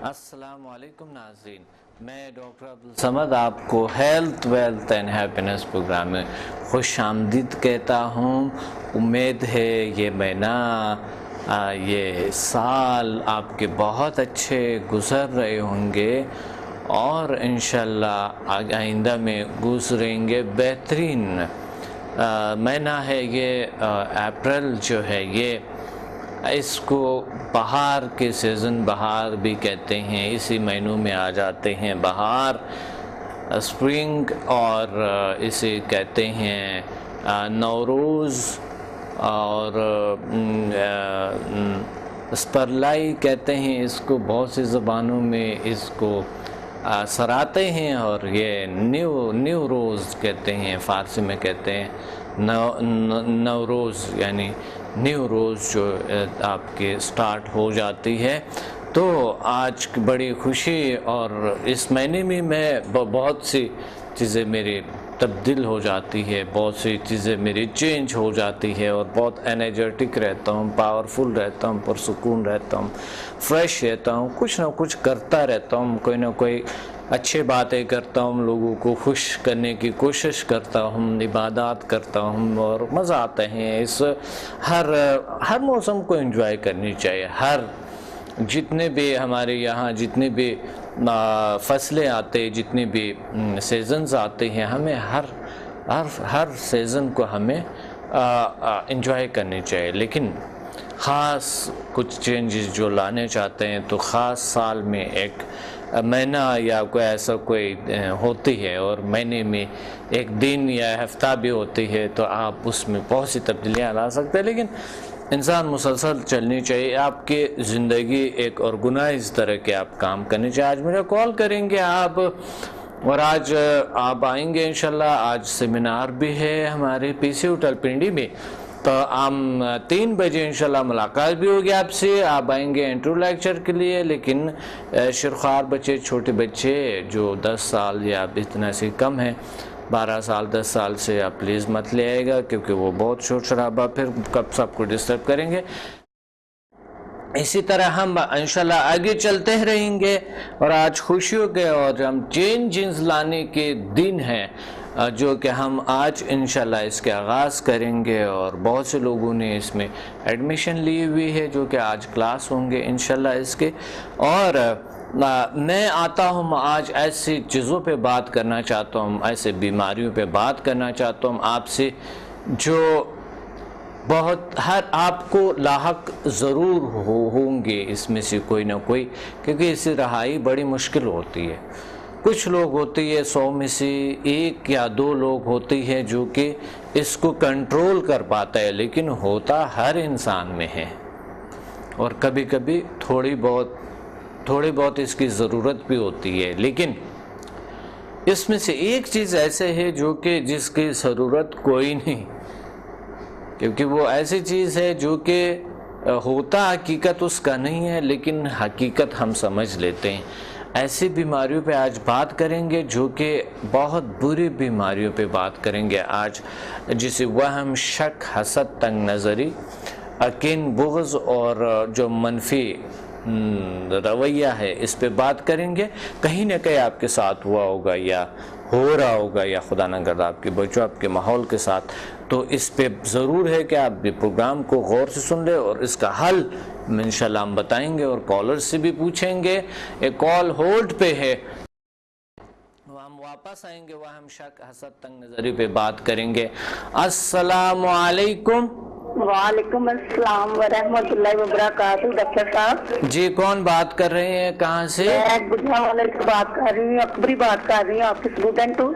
السلام علیکم ناظرین، میں ڈاکٹر عبدالصمد آپ کو health wealth and happiness programme میں خوش آمدید کہتا ہوں۔ امید ہے یہ مہینہ یہ سال آپ کے بہت اچھے گزر رہے ہوں گے اور انشاءاللہ آئندہ میں گزریں گے بہترین مہینہ ہے یہ اپریل جو ہے یہ اس کو بہار کے سیزن بہار بھی کہتے ہیں، اسی مہینوں میں آ جاتے ہیں بہار اسپرنگ، اور اسے کہتے ہیں نوروز اور اسپرلائی کہتے ہیں اس کو، بہت سی زبانوں میں اس کو سراتے ہیں، اور یہ نیو روز کہتے ہیں، فارسی میں کہتے ہیں نوروز، یعنی نیو روز جو آپ کے سٹارٹ ہو جاتی ہے۔ تو آج بڑی خوشی، اور اس مہینے میں بہت سی چیزیں میری تبدیل ہو جاتی ہے، بہت سی چیزیں میری چینج ہو جاتی ہے، اور بہت انرجیٹک رہتا ہوں، پاورفل رہتا ہوں، پرسکون رہتا ہوں، فریش رہتا ہوں، کچھ نہ کچھ کرتا رہتا ہوں، کوئی نہ کوئی اچھے باتیں کرتا ہوں، لوگوں کو خوش کرنے کی کوشش کرتا ہوں، عبادات کرتا ہوں، اور مزہ آتا ہے۔ اس ہر موسم کو انجوائے کرنی چاہیے، جتنے بھی ہمارے یہاں جتنے بھی فصلیں آتے، جتنے بھی سیزنز آتے ہیں، ہمیں ہر سیزن کو ہمیں انجوائے کرنی چاہیے، لیکن خاص کچھ چینجز جو لانے چاہتے ہیں تو خاص سال میں ایک مہینہ یا کوئی ایسا کوئی ہوتی ہے، اور مہینے میں ایک دن یا ہفتہ بھی ہوتی ہے، تو آپ اس میں بہت سی تبدیلیاں لا سکتے ہیں، لیکن انسان مسلسل چلنی چاہیے۔ آپ کی زندگی ایک آرگنائز طرح کے آپ کام کرنے چاہیے۔ آج مجھے کال کریں گے آپ، اور آج آپ آئیں گے انشاءاللہ۔ آج سیمینار بھی ہے ہمارے پی سی ہوٹل پنڈی میں، تو ہم 3 بجے انشاءاللہ ملاقات بھی ہوگی آپ سے۔ آپ آئیں گے انٹرو لیکچر کے لیے، لیکن شرخوار بچے، چھوٹے بچے جو 10 سال یا اتنا سے کم ہیں، 12 سال 10 سال سے آپ پلیز مت لے آئے گا، کیونکہ وہ بہت شور شرابہ پھر کب سب کو ڈسٹرب کریں گے۔ اسی طرح ہم انشاءاللہ آگے چلتے رہیں گے، اور آج خوشیوں کے اور ہم چینجز لانے کے دن ہیں، جو کہ ہم آج انشاءاللہ اس کے آغاز کریں گے، اور بہت سے لوگوں نے اس میں ایڈمیشن لی ہوئی ہے، جو کہ آج کلاس ہوں گے انشاءاللہ اس کے۔ اور میں آتا ہوں آج ایسی چیزوں پہ بات کرنا چاہتا ہوں، ایسے بیماریوں پہ بات کرنا چاہتا ہوں آپ سے، جو بہت آپ کو لاحق ضرور ہوں گے اس میں سے کوئی نہ کوئی، کیونکہ اس سے رہائی بڑی مشکل ہوتی ہے۔ کچھ لوگ ہوتی ہے 100 میں سے 1 یا 2 لوگ ہوتی ہے جو کہ اس کو کنٹرول کر پاتا ہے، لیکن ہوتا ہر انسان میں ہے، اور کبھی کبھی تھوڑی بہت اس کی ضرورت بھی ہوتی ہے، لیکن اس میں سے ایک چیز ایسے ہے جو کہ جس کی ضرورت کوئی نہیں، کیونکہ وہ ایسی چیز ہے جو کہ ہوتا حقیقت اس کا نہیں ہے، لیکن حقیقت ہم سمجھ لیتے ہیں۔ ایسی بیماریوں پہ آج بات کریں گے، جو کہ بہت بری بیماریوں پہ بات کریں گے آج، جسے وہم، شک، حسد، تنگ نظری، کین، بغض اور جو منفی رویہ ہے، اس پہ بات کریں گے۔ کہیں نہ کہیں آپ کے ساتھ ہوا ہوگا یا ہو رہا ہوگا، یا خدا نہ کرے آپ کے بچوں، آپ کے ماحول کے ساتھ، تو اس پہ ضرور ہے کہ آپ بھی پروگرام کو غور سے سن لیں، اور اس کا حل انشاءاللہ ہم بتائیں گے، اور کالر سے بھی پوچھیں گے۔ ایک کال ہولڈ پہ ہے، ہم واپس آئیں گے، وہ ہم شک، حسد، تنگ نظری پہ بات کریں گے۔ السلام علیکم۔ وعلیکم السلام ورحمۃ اللہ وبرکاتہ۔ ڈاکٹر صاحب جی، کون بات کر رہے ہیں، کہاں سے؟ میں گجرانوالے سے بات کر رہی ہوں، اکبری بات کر رہی ہوں، آپ کی اسٹوڈنٹ ہوں۔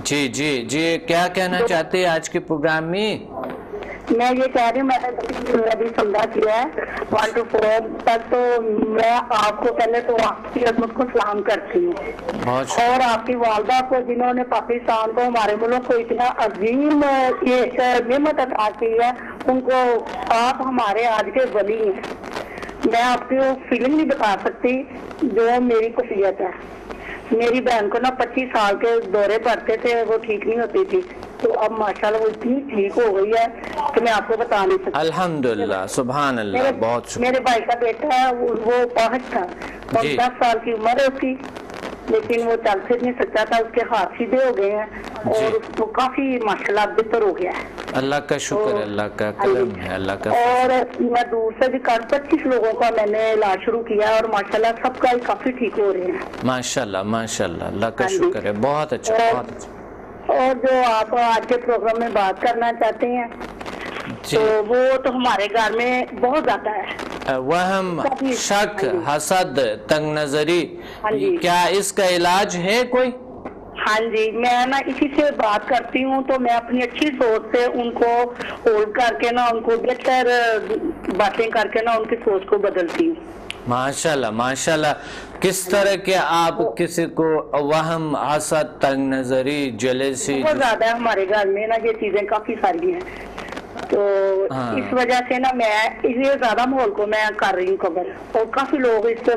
جی، کیا کہنا چاہتے ہیں آج کے پروگرام میں؟ میں یہ کہہ رہی ہوں، میں نے ابھی سمجھا کیا ہے 1 to 4 تک، تو میں آپ کو پہلے تو آپ کی عظمت کو سلام کرتی ہوں، اور آپ کی والدہ کو، جنہوں نے پاکستان کو، ہمارے ملک کو اتنا عظیم ایک نعمت عطا کی ہے، ان کو آپ ہمارے آج کے ولی ہیں۔ میں آپ کو فیلنگ نہیں بتا سکتی جو میری کفیت ہے۔ میری بہن کو 25 سال کے دورے پڑتے تھے، وہ ٹھیک نہیں ہوتی تھی، تو اب ماشاءاللہ وہ اتنی ٹھیک ہو گئی ہے کہ میں آپ کو بتا نہیں سکتی. الحمدللہ, سبحان اللہ, بہت شکریہ. میرے بھائی کا بیٹا ہے, وہ 5 تھا اور 10 سال کی عمر ہے اس کی, لیکن وہ چل پھر نہیں سکتا تھا, اس کے ہاتھ سیدھے ہو گئے ہیں اور اس کو کافی ماشاءاللہ بہتر ہو گیا ہے. اللہ کا شکر, اللہ کا کرم ہے, اللہ کا. اور میں دور سے بھی 25 لوگوں کا میں نے علاج شروع کیا ہے اور ماشاءاللہ سب کا کافی ٹھیک ہو رہے ہیں. ماشاءاللہ ماشاءاللہ, اللہ کا شکر ہے, بہت اچھا, بہت اچھا. اور جو آپ آج کے پروگرام میں بات کرنا چاہتے ہیں تو وہ تو ہمارے گھر میں بہت زیادہ ہے. وہم, شک, حسد, تنگ نظری, کیا اس کا علاج ہے کوئی؟ ہاں جی, میں نا اسی سے بات کرتی ہوں تو میں اپنی اچھی سوچ سے ان کو ہولڈ کر کے نا ان کو بہتر باتیں کر کے نا ان کی سوچ کو بدلتی ہوں. ماشاءاللہ ماشاءاللہ. کس طرح کے آپ کسی کو وہم, حسد, تنگ نظری, جلیسی, بہت زیادہ ہے ہمارے گھر میں نا, یہ چیزیں کافی ساری ہیں, تو اس وجہ سے نا میں اس لیے زیادہ ماحول کو میں کر رہی ہوں کور, اور کافی لوگ اس سے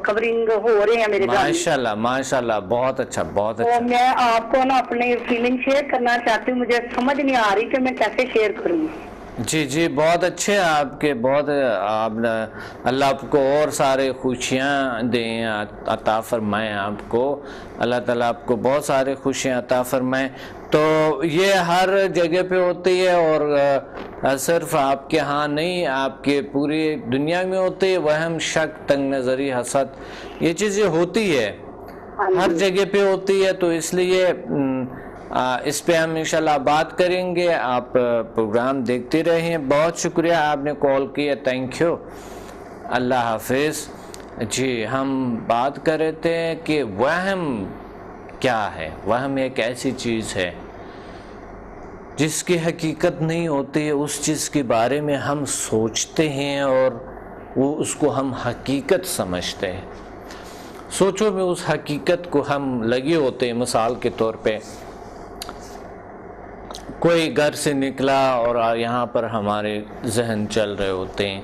کورنگ ہو رہے ہیں میرے گھر میں. ماشاءاللہ ماشاءاللہ, بہت اچھا, بہت اچھا. میں آپ کو نا اپنی فیلنگ شیئر کرنا چاہتی ہوں, مجھے سمجھ نہیں آ رہی کہ میں کیسے شیئر کروں. جی جی, بہت اچھے آپ کے, بہت آپ اللہ آپ کو اور سارے خوشیاں دیں, عطا فرمائیں آپ کو, اللہ تعالیٰ آپ کو بہت سارے خوشیاں عطا فرمائیں. تو یہ ہر جگہ پہ ہوتی ہے اور صرف آپ کے ہاں نہیں, آپ کے پوری دنیا میں ہوتی ہے. وہم, شک, تنگ نظری, حسد, یہ چیزیں ہوتی ہے, ہر جگہ پہ ہوتی ہے. تو اس لیے اس پہ ہم انشاءاللہ بات کریں گے. آپ پروگرام دیکھتے رہیں. بہت شکریہ آپ نے کال کیا, تھینک یو, اللہ حافظ. جی, ہم بات کر رہے تھے کہ وہم کیا ہے. وہم ایک ایسی چیز ہے جس کی حقیقت نہیں ہوتی ہے, اس چیز کے بارے میں ہم سوچتے ہیں اور وہ اس کو ہم حقیقت سمجھتے ہیں. سوچو میں اس حقیقت کو ہم لگے ہوتے ہیں. مثال کے طور پہ کوئی گھر سے نکلا اور یہاں پر ہمارے ذہن چل رہے ہوتے ہیں,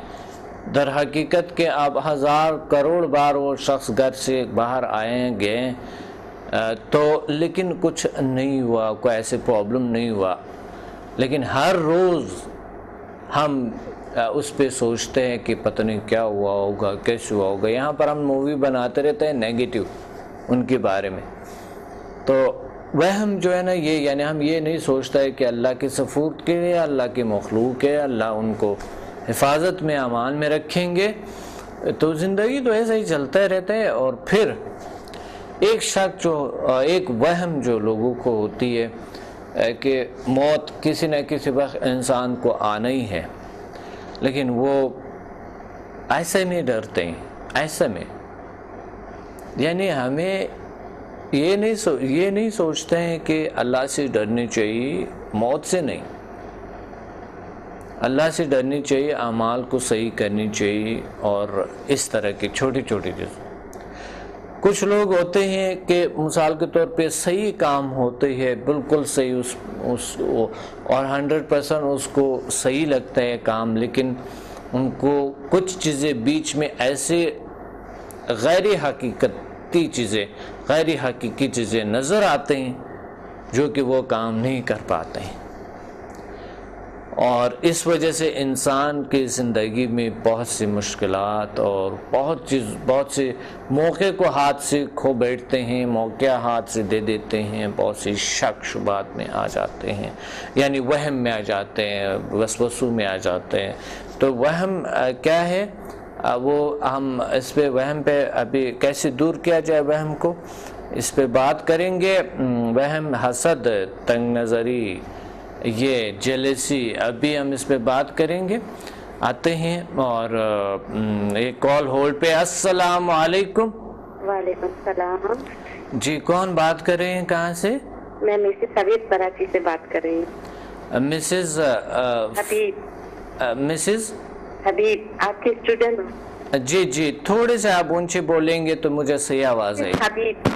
در حقیقت کہ اب 1000 کروڑ بار وہ شخص گھر سے باہر آئے گئے تو لیکن کچھ نہیں ہوا, کوئی ایسے پرابلم نہیں ہوا, لیکن ہر روز ہم اس پہ سوچتے ہیں کہ پتہ نہیں کیا ہوا ہوگا, کیسے ہوا ہوگا. یہاں پر ہم مووی بناتے رہتے ہیں نیگیٹو ان کے بارے میں. تو وہم جو ہے نا, یہ یعنی ہم یہ نہیں سوچتا ہے کہ اللہ کے سفورت کے لیے, اللہ کے مخلوق ہے, اللہ ان کو حفاظت میں, امان میں رکھیں گے. تو زندگی تو ایسا ہی چلتا رہتا ہے. اور پھر ایک شک جو, ایک وہم جو لوگوں کو ہوتی ہے کہ موت کسی نہ کسی وقت انسان کو آنا ہی ہے, لیکن وہ ایسے میں ڈرتے ہیں, ایسے میں یعنی ہمیں یہ نہیں سوچتے ہیں کہ اللہ سے ڈرنی چاہیے, موت سے نہیں, اللہ سے ڈرنی چاہیے, اعمال کو صحیح کرنی چاہیے. اور اس طرح کی چھوٹی چھوٹی چیزیں. کچھ لوگ ہوتے ہیں کہ مثال کے طور پہ صحیح کام ہوتے ہیں, بالکل صحیح, اس اور 100% اس کو صحیح لگتا ہے کام, لیکن ان کو کچھ چیزیں بیچ میں ایسے غیر حقیقتی چیزیں, غیر حقیقی چیزیں نظر آتے ہیں جو کہ وہ کام نہیں کر پاتے ہیں. اور اس وجہ سے انسان کی زندگی میں بہت سی مشکلات اور بہت سے موقع کو ہاتھ سے کھو بیٹھتے ہیں, موقع ہاتھ سے دے دیتے ہیں, بہت سی شک شبہات میں آ جاتے ہیں, یعنی وہم میں آ جاتے ہیں, وسوسوں میں آ جاتے ہیں. تو وہم کیا ہے, وہ ہم اس پہ وہم پہ ابھی کیسے دور کیا جائے وہم کو, اس پہ بات کریں گے. وہم, حسد, تنگ نظری, یہ جیلیسی, ابھی ہم اس پہ بات کریں گے. آتے ہیں اور ایک کال ہولڈ پہ. السلام علیکم. وعلیکم السلام. جی, کون بات کر رہے ہیں, کہاں سے؟ میں مسز حبیب کراچی سے بات کر رہی ہوں. مسز حبیب. مسز حبیب, آپ کے اسٹوڈنٹ. جی جی, تھوڑے سے آپ اونچے بولیں گے تو مجھے صحیح آواز آئے. حبیب.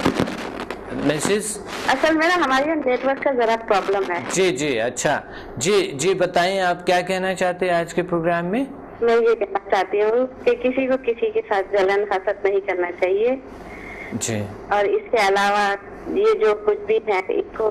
مسز, اصل میں نا ہمارے یہاں نیٹ ورک کا ذرا پرابلم ہے. جی جی, اچھا, جی بتائیں آپ کیا کہنا چاہتے ہیں آج کے پروگرام میں. میں یہ کہنا چاہتی ہوں کہ کسی کو کسی کے ساتھ جلن حسد نہیں کرنا چاہیے. جی. اور اس کے علاوہ یہ جو کچھ بھی ہے اس کو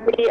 3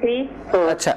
3 4।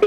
to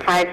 5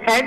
3rd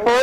4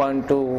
1 to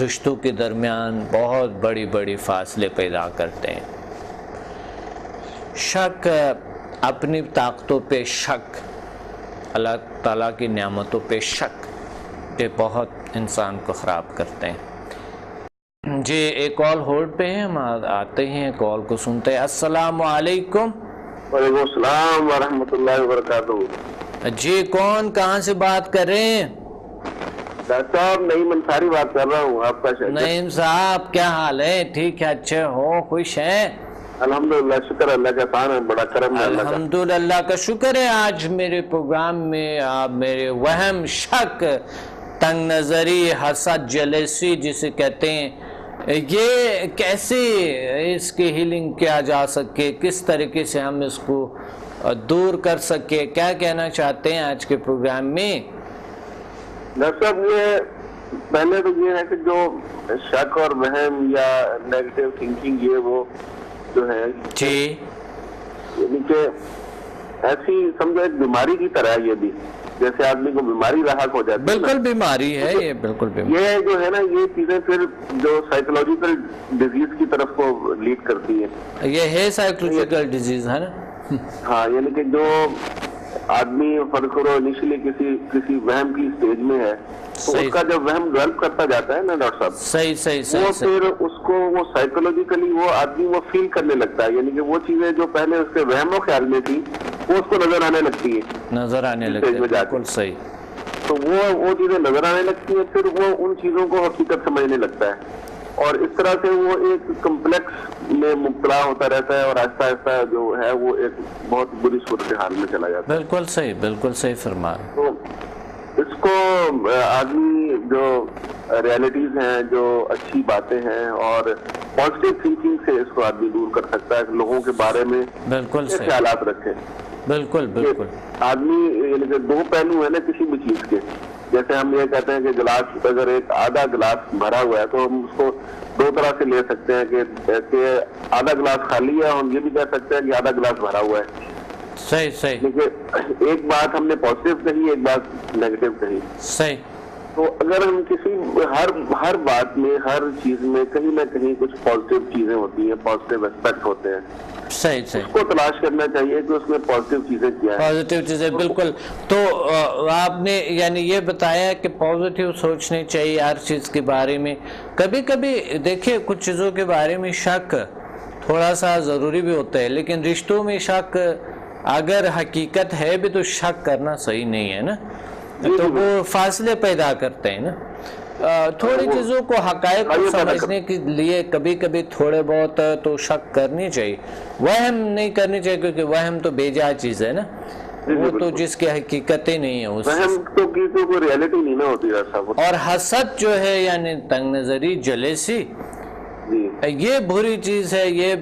رشتوں کے درمیان بہت بڑی بڑی فاصلے پیدا کرتے ہیں۔ شک، اپنی طاقتوں پہ شک، اللہ تعالیٰ کی نعمتوں پہ شک، یہ بہت انسان کو خراب کرتے ہیں۔ جی ایک کال ہولڈ پہ ہے، ہم آتے ہیں کال کو سنتے ہیں۔ السلام علیکم۔ وعلیکم السلام ورحمۃ اللہ وبرکاتہ۔ جی کون، کہاں سے بات کر رہے ہیں؟ ڈاکٹر صاحب نعیم انصاری بات کر رہا ہوں، آپ کا شاگرد۔ نعیم صاحب کیا حال ہے؟ ٹھیک ہے، اچھے ہو، خوش ہیں؟ الحمدللہ، شکر اللہ کا، احسان ہے، بڑا کرم ہے اللہ کا۔ الحمدللہ کا شکر ہے۔ آج میرے پروگرام میں آپ میرے وہم، شک، تنگ نظری، حسد، جیلسی جسے کہتے ہیں، یہ کیسے اس کی ہیلنگ کیا جا سکے، کس طریقے سے ہم اس کو دور کر سکے، کیا کہنا چاہتے ہیں آج کے پروگرام میں؟ ڈاکٹر صاحب یہ پہلے تو یہ ہے کہ جو شک اور وہم یا نیگیٹو تھنکنگ یہ وہ جو ہے جی یعنی کہ ایسی سمجھو ایک بیماری کی طرح ہے، یہ بھی جیسے آدمی کو بیماری لاحق ہو جاتی ہے، بالکل بیماری ہے یہ، بالکل بیماری۔ یہ جو ہے نا یہ چیزیں پھر جو سائیکولوجیکل ڈیزیز کی طرف کو لیڈ کرتی ہیں۔ یہ ہے سائیکولوجیکل ڈیزیز ہے نا؟ ہاں، یعنی کہ جو آدمی فرض کرو انیشلی کسی وہم کی سٹیج میں ہے تو اس کا جب وہم ڈیولپ کرتا جاتا ہے نا ڈاکٹر صاحب، صحیح وہ پھر اس کو وہ سائیکولوجیکلی وہ آدمی وہ فیل کرنے لگتا ہے، یعنی کہ وہ چیزیں جو پہلے اس کے وہم و خیال میں تھی وہ اس کو نظر آنے لگتی ہے، بالکل صحیح۔ تو وہ چیزیں نظر آنے لگتی ہیں، پھر وہ ان چیزوں کو حقیقت سمجھنے لگتا ہے، اور اس طرح سے وہ ایک کمپلیکس میں مبتلا ہوتا رہتا ہے، اور آہستہ آہستہ جو ہے وہ ایک بہت بری صورتحال میں چلا جاتا ہے۔ بالکل صحیح فرما۔ تو اس کو آدمی جو ریالٹیز ہیں، جو اچھی باتیں ہیں اور پازیٹیو تھنکنگ سے اس کو آدمی دور کر سکتا ہے، لوگوں کے بارے میں بالکل خیالات رکھیں۔ بالکل آدمی یعنی کہ دو پہلو ہے نا کسی بھی چیز کے، جیسے ہم یہ کہتے ہیں کہ گلاس اگر ایک آدھا گلاس بھرا ہوا ہے تو ہم اس کو دو طرح سے لے سکتے ہیں کہ آدھا گلاس خالی ہے، ہم یہ بھی کہہ سکتے ہیں کہ آدھا گلاس بھرا ہوا ہے۔ صحیح لیکن ایک بات ہم نے پازیٹیو کہی، ایک بات نیگیٹو کہی۔ صحیح۔ تو اگر ہم کسی ہر بات میں، ہر چیز میں کہیں نہ کہیں کچھ پازیٹیو چیزیں ہوتی ہیں، پازیٹیو اسپیکٹ ہوتے ہیں، صحیح اس کو تلاش کرنا چاہیے کہ اس میں پازیٹیو چیزیں کیا ہیں، پازیٹیو چیزیں۔ بالکل۔ تو آپ نے یعنی یہ بتایا کہ پازیٹیو سوچنے چاہیے ہر چیز کے بارے میں۔ کبھی کبھی دیکھیں کچھ چیزوں کے بارے میں شک تھوڑا سا ضروری بھی ہوتا ہے، لیکن رشتوں میں شک اگر حقیقت ہے بھی تو شک کرنا صحیح نہیں ہے نا، تو وہ فاصلے پیدا کرتے ہیں نا۔ تھوڑی چیزوں کو حقائق کو سمجھنے کے لیے کبھی کبھی تھوڑے بہت تو شک کرنی چاہیے، وہم نہیں کرنی چاہیے، کیونکہ وہم تو بے جا چیز ہے نا، وہ تو جس کی حقیقتیں نہیں ہے، وہم تو کوئی ریالٹی نہیں نہ ہوتی صاحب۔ اور حسد جو ہے یعنی تنگ نظری، جلیسی، یہ بری چیز ہے، یہ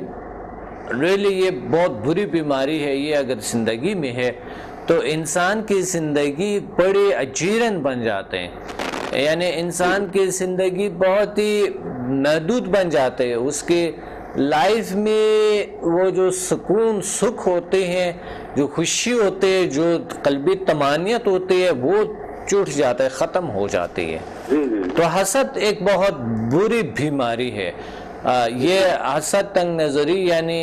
ریلی یہ بہت بری بیماری ہے۔ یہ اگر زندگی میں ہے تو انسان کی زندگی بڑے اجیرن بن جاتے ہیں، یعنی انسان کی زندگی بہت ہی محدود بن جاتے ہیں، اس کے لائف میں وہ جو سکون سکھ ہوتے ہیں، جو خوشی ہوتے ہیں، جو قلبی طمانینت ہوتی ہے، وہ چھوٹ جاتا ہے، ختم ہو جاتی ہے۔ تو حسد ایک بہت بری بیماری ہے۔ یہ حسد، تنگ نظری یعنی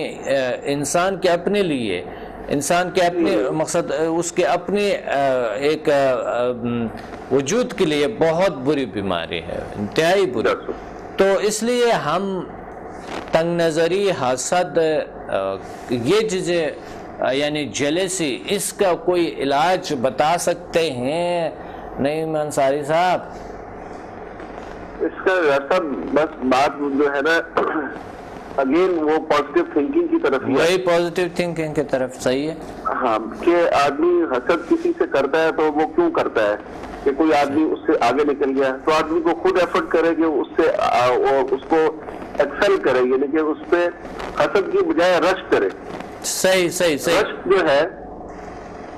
انسان کے اپنے لیے، انسان کے اپنے مقصد، اس کے اپنے ایک وجود کے لیے بہت بری بیماری ہے، انتہائی بری۔ تو اس لیے ہم تنگ نظری، حسد، یہ چیزیں یعنی جیلسی، اس کا کوئی علاج بتا سکتے ہیں نعیم انصاری صاحب؟ اس کا ایسا بس بات جو ہے نا اگین وہ پازیٹیو تھنکنگ کی طرف، وہی پازیٹیو تھنکنگ کی طرف، صحیح ہے۔ ہاں، کہ آدمی حسد کسی سے کرتا ہے تو وہ کیوں کرتا ہے، کہ کوئی آدمی اس سے آگے نکل گیا تو آدمی کو خود ایفرٹ کرے کہ اس کو ایکسل کرے، یعنی کہ اس پہ حسد کی بجائے رشک کرے۔ صحیح۔ رشک جو ہے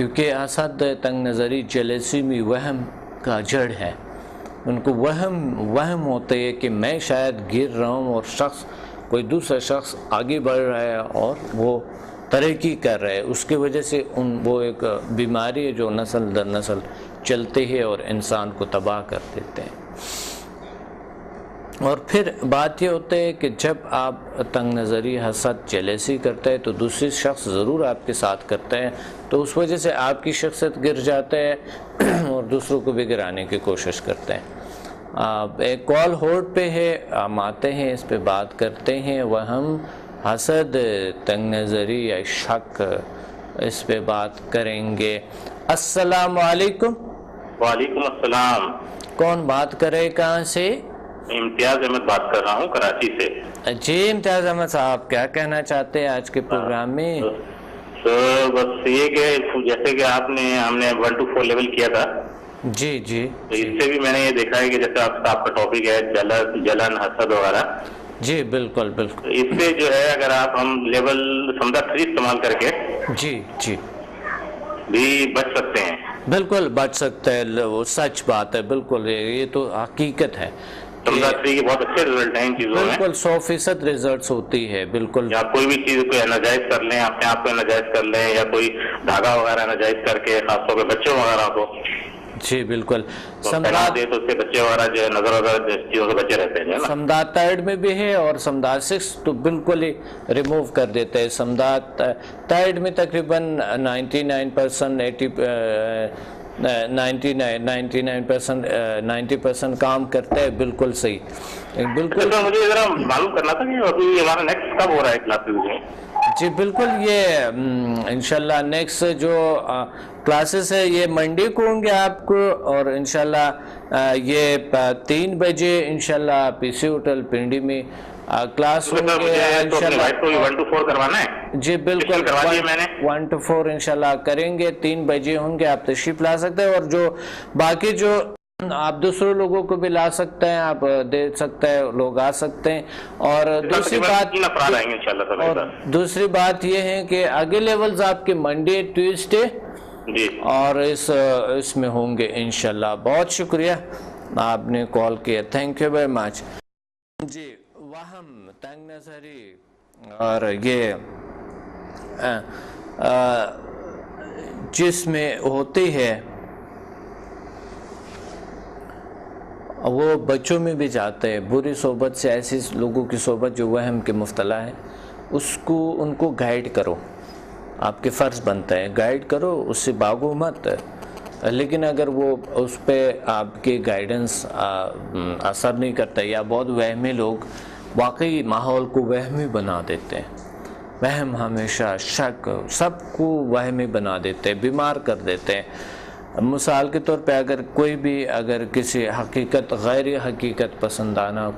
کیونکہ حسد تنگ نظری جیلسی میں وہم کا جڑ ہے. ان کو وہم ہوتا ہے کہ میں شاید گر رہا ہوں اور کوئی دوسرا شخص آگے بڑھ رہا ہے اور وہ ترقی کر رہا ہے. اس کی وجہ سے وہ ایک بیماری ہے جو نسل در نسل چلتے ہیں اور انسان کو تباہ کر دیتے ہیں. اور پھر بات یہ ہوتا ہے کہ جب آپ تنگ نظری حسد جیلسی کرتے ہیں تو دوسری شخص ضرور آپ کے ساتھ کرتا ہے، تو اس وجہ سے آپ کی شخصیت گر جاتا ہے اور دوسروں کو بھی گرانے کی کوشش کرتے ہیں. ایک کال ہولڈ پہ ہے، ہم آتے ہیں اس پہ بات کرتے ہیں. وہم، حسد، تنگ نظری یا شک، اس پہ بات کریں گے. السلام علیکم. وعلیکم السلام. کون بات کرے، کہاں سے؟ امتیاز احمد بات کر رہا ہوں کراچی سے. جی امتیاز احمد صاحب، کیا کہنا چاہتے ہیں آج کے پروگرام میں؟ بس یہ کہ جیسے کہ ہم نے 1 to 4 لیول کیا تھا. جی جی. تو اس سے بھی میں نے یہ دیکھا ہے کہ جیسے آپ کا ٹاپک ہے جلن، حسد وغیرہ. جی بالکل بالکل. اس سے جو ہے اگر ہم لیول سمدہ 3 استعمال کر کے جی جی بھی بچ سکتے ہیں. بالکل بچ سکتا ہے، وہ سچ بات ہے. بالکل یہ تو حقیقت ہے. سمدہ 3 کے بہت اچھے رزلٹ ہیں ان چیزوں میں. بالکل 100% ریزلٹس ہوتی ہے. بالکل. یا کوئی بھی چیز کو ناجائز کر لیں، اپنے آپ کو ناجائز کر لیں، یا کوئی دھاگا وغیرہ ناجائز کر کے، خاص طور پہ بچوں وغیرہ کو. جی بالکل. سمداد دے تو اس سے بچے وغیرہ جو ہے نظر وغیرہ چیزوں سے بچے رہتے ہیں. سمداد 3 میں بھی ہے اور سمداد 6 تو بالکل ہی ریموو کر دیتے ہیں. سمداد 3 میں تقریباً 90% کام کرتا ہے. بالکل صحیح. بالکل. مجھے ذرا معلوم کرنا تھا کہ ابھی ہمارا نیکسٹ کب ہو رہا ہے کلاسز میں؟ جی بالکل. یہ انشاءاللہ نیکسٹ جو کلاسز ہے یہ منڈے کو ہوں گے آپ کو، اور انشاءاللہ یہ 3 بجے انشاءاللہ پی سی ہوٹل پنڈی میں کلاس ہوں گے انشاءاللہ. 1 to 4 کروانا ہے؟ جی بالکل. کروا دیا میں نے. 1 to 4 انشاءاللہ کریں گے. 3 بجے ہوں گے، آپ تشریف لا سکتے ہیں. اور جو باقی جو آپ دوسرے لوگوں کو بھی لا سکتے ہیں، آپ دے سکتے ہیں، لوگ آ سکتے ہیں. اور دوسری بات یہ ہے کہ آگے لیولز آپ کے منڈے، ٹیوزڈے جی اور اس میں ہوں گے انشاءاللہ. بہت شکریہ آپ نے کال کیا. Thank you very much. جی وہم، تنگ نظری اور یہ جس میں ہوتی ہے وہ بچوں میں بھی جاتے ہیں. بری صحبت سے، ایسی لوگوں کی صحبت جو وہم کے مبتلا ہے، ان کو گائیڈ کرو. آپ کے فرض بنتا ہے گائیڈ کرو، اس سے بھاگو مت. لیکن اگر وہ اس پہ آپ کے گائیڈنس اثر نہیں کرتا، یا بہت وہمی لوگ واقعی ماحول کو وہمی بنا دیتے ہیں. وہم ہمیشہ شک سب کو وہمی بنا دیتے ہیں، بیمار کر دیتے ہیں. مثال کے طور پہ اگر کسی حقیقت غیر حقیقت پسندانہ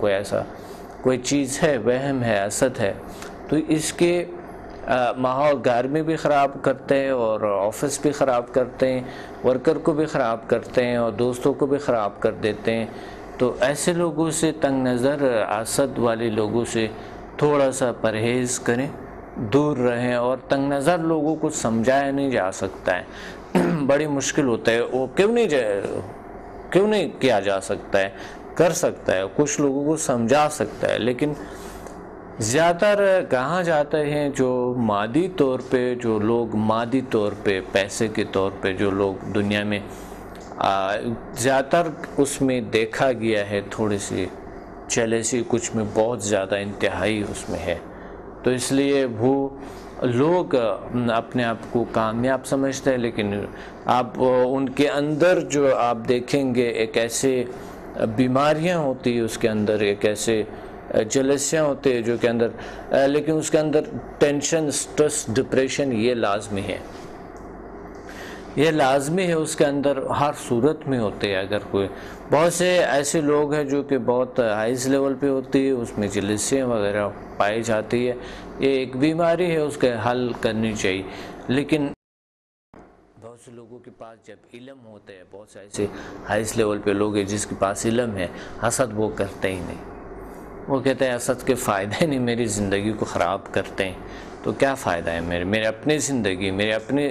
کوئی چیز ہے، وہم ہے، حسد ہے، تو اس کے ماحول گھر میں بھی خراب کرتے ہیں اور آفس بھی خراب کرتے ہیں، ورکر کو بھی خراب کرتے ہیں اور دوستوں کو بھی خراب کر دیتے ہیں. تو ایسے لوگوں سے، تنگ نظر حسد والے لوگوں سے تھوڑا سا پرہیز کریں، دور رہیں. اور تنگ نظر لوگوں کو سمجھایا نہیں جا سکتا ہے، بڑی مشکل ہوتا ہے. وہ کیوں نہیں کیا جا سکتا ہے؟ کر سکتا ہے، کچھ لوگوں کو سمجھا سکتا ہے. لیکن زیادہ تر کہاں جاتے ہیں جو مادی طور پہ پیسے کے طور پہ جو لوگ دنیا میں زیادہ تر اس میں دیکھا گیا ہے تھوڑی سی جیلسی، کچھ میں بہت زیادہ انتہائی اس میں ہے. تو اس لیے وہ لوگ اپنے آپ کو کامیاب سمجھتے ہیں، لیکن آپ ان کے اندر جو آپ دیکھیں گے ایک ایسے بیماریاں ہوتی ہیں، اس کے اندر ایک ایسے جلسیاں ہوتے ہیں جو کے اندر، لیکن اس کے اندر ٹینشن، سٹریس، ڈپریشن یہ لازمی ہے. اس کے اندر ہر صورت میں ہوتے ہیں. اگر کوئی بہت سے ایسے لوگ ہیں جو کہ بہت ہائیز لیول پہ ہوتی ہے، اس میں جلسیاں وغیرہ پائی جاتی ہے. یہ ایک بیماری ہے، اس کا حل کرنی چاہیے. لیکن بہت سے لوگوں کے پاس جب علم ہوتا ہے، بہت سے ایسے ہائیز لیول پہ لوگ ہیں جس کے پاس علم ہے، حسد وہ کرتے ہی نہیں. وہ کہتے ہیں حسد کے فائدے نہیں، میری زندگی کو خراب کرتے ہیں. تو کیا فائدہ ہے میرے اپنی زندگی، میرے اپنی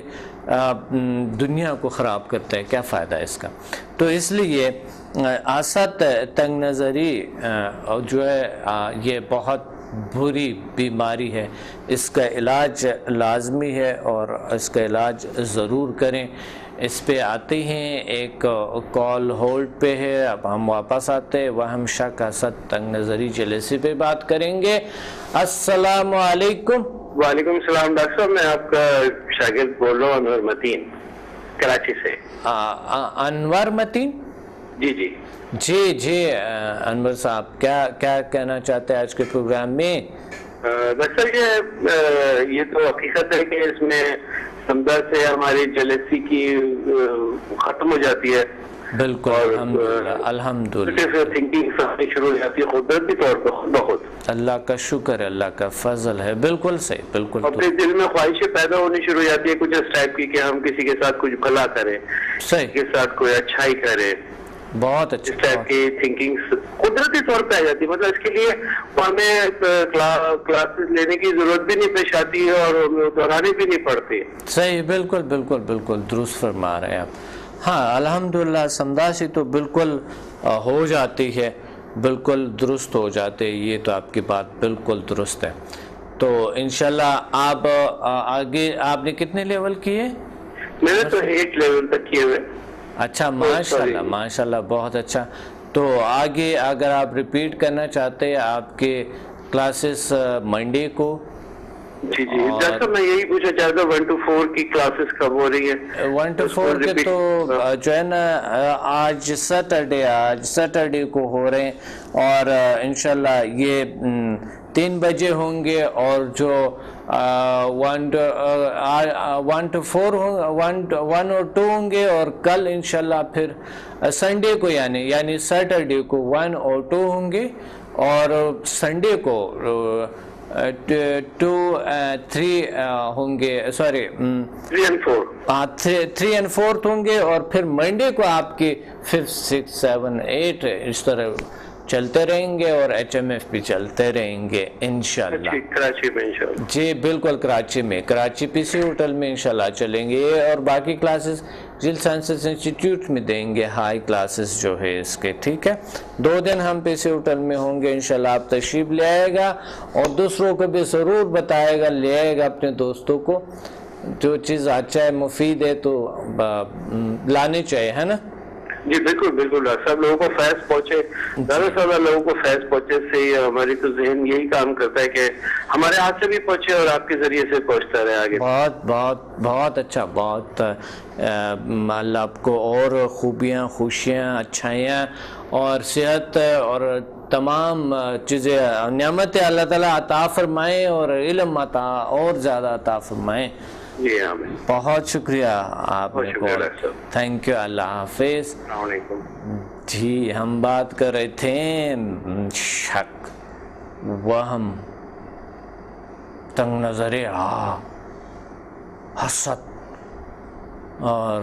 دنیا کو خراب کرتا ہے، کیا فائدہ ہے اس کا؟ تو اس لیے حسد، تنگ نظری جو ہے یہ بہت بری بیماری ہے، اس کا علاج لازمی ہے اور اس کا علاج ضرور کریں۔ اس پہ آتے ہیں، ایک کال ہولڈ پہ ہے، اب ہم واپس آتے ہیں، وہم، شک، حسد، تنگ نظری جیلسی پہ بات کریں گے۔ السلام علیکم۔ وعلیکم السلام ڈاکٹر صاحب، میں آپ کا شاگرد بول رہا ہوں، انور متین، کراچی سے۔ انور متین جی جی جی انور صاحب، کیا کہنا چاہتے ہیں آج کے پروگرام میں؟ ڈاکٹر یہ تو حقیقت ہے کہ اس میں سمجھا سے ہماری جیلسی کی ختم ہو جاتی ہے۔ بالکل، الحمدللہ تھنکنگ شروع ہو جاتی ہے قدرتی طور پر خود بخود۔ اللہ کا شکر ہے، اللہ کا فضل ہے، بالکل صحیح، بالکل۔ اور پھر دل میں خواہشیں پیدا ہونی شروع ہو جاتی ہے کچھ اس ٹائپ کی کہ ہم کسی کے ساتھ کچھ بھلا کریں، صحیح، کسی کے ساتھ کوئی اچھائی کریں، بہت اچھا، اس ٹائپ کی تھنکنگ قدرتی طور پہ آ جاتی ہے۔ مطلب اس کے لیے ہمیں کلاسز لینے کی ضرورت بھی نہیں پیش آتی ہے اور دہرانی بھی نہیں پڑتی۔ صحیح، بالکل بالکل بالکل درست فرما رہے ہیں آپ۔ ہاں الحمدللہ سمداشی تو بالکل ہو جاتی ہے، بالکل درست ہو جاتے، یہ تو آپ کی بات بالکل درست ہے۔ تو انشاءاللہ آپ آگے آپ نے کتنے لیول کیے؟ میں نے تو 8 لیول تک کیے ہوئے۔ اچھا، ماشاءاللہ ماشاءاللہ، بہت اچھا۔ تو آگے اگر آپ ریپیٹ کرنا چاہتے ہیں آپ کے کلاسز منڈے کو؟ جی جی ڈاکٹر، میں یہی پوچھنا چاہتا ہوں 1 to 4 کی کلاسز کب ہو رہی ہے؟ 1 to 4 کے تو جو ہے نا آج سیٹرڈے کو ہو رہے ہیں، اور انشاءاللہ یہ 3 بجے ہوں گے، اور جو 1 to 4 1 اور 2 ہوں گے، اور کل انشاءاللہ پھر سنڈے کو یعنی سیٹرڈے کو 1 اور 2 ہوں گے، اور سنڈے کو 2 3 ہوں گے، سوری 3 and 4 3 and 4 ہوں گے، اور پھر منڈے کو آپ کے 5 6 7 8 اس طرح چلتے رہیں گے، اور HMF بھی چلتے رہیں گے انشاءاللہ۔ کراچی میں انشاءاللہ؟ جی بالکل، کراچی میں، کراچی PC ہوٹل میں انشاءاللہ چلیں گے، اور باقی کلاسز جل سائنسز انسٹیٹیوٹ میں دیں گے، ہائی کلاسز جو ہے اس کے، ٹھیک ہے۔ 2 دن ہم PC ہوٹل میں ہوں گے انشاءاللہ، آپ تشریف لے آئے گا، اور دوسروں کو بھی ضرور بتائے گا، لے آئے گا اپنے دوستوں کو، جو چیز اچھا ہے، مفید ہے تو لانے چاہیے، ہے نا؟ جی بالکل بالکل ڈاکٹر صاحب، لوگوں کو فیض پہنچے، زیادہ سے زیادہ لوگوں کو فیض پہنچے سے ہی ہماری تو ذہن یہی کام کرتا ہے کہ ہمارے ہاتھ سے بھی پہنچے اور آپ کے ذریعے سے پہنچتا رہے آگے۔ بہت بہت بہت اچھا، بہت اللہ آپ کو اور خوبیاں، خوشیاں، اچھائیاں اور صحت اور تمام چیزیں، نعمتیں اللہ تعالیٰ عطا فرمائیں، اور علم عطا اور زیادہ عطا فرمائیں۔ جی آمین، بہت شکریہ آپ نے کال، تھینک یو، اللہ حافظ۔ السلام علیکم۔ جی ہم بات کر رہے تھے شک، وہم، تنگ نظری، حسد، اور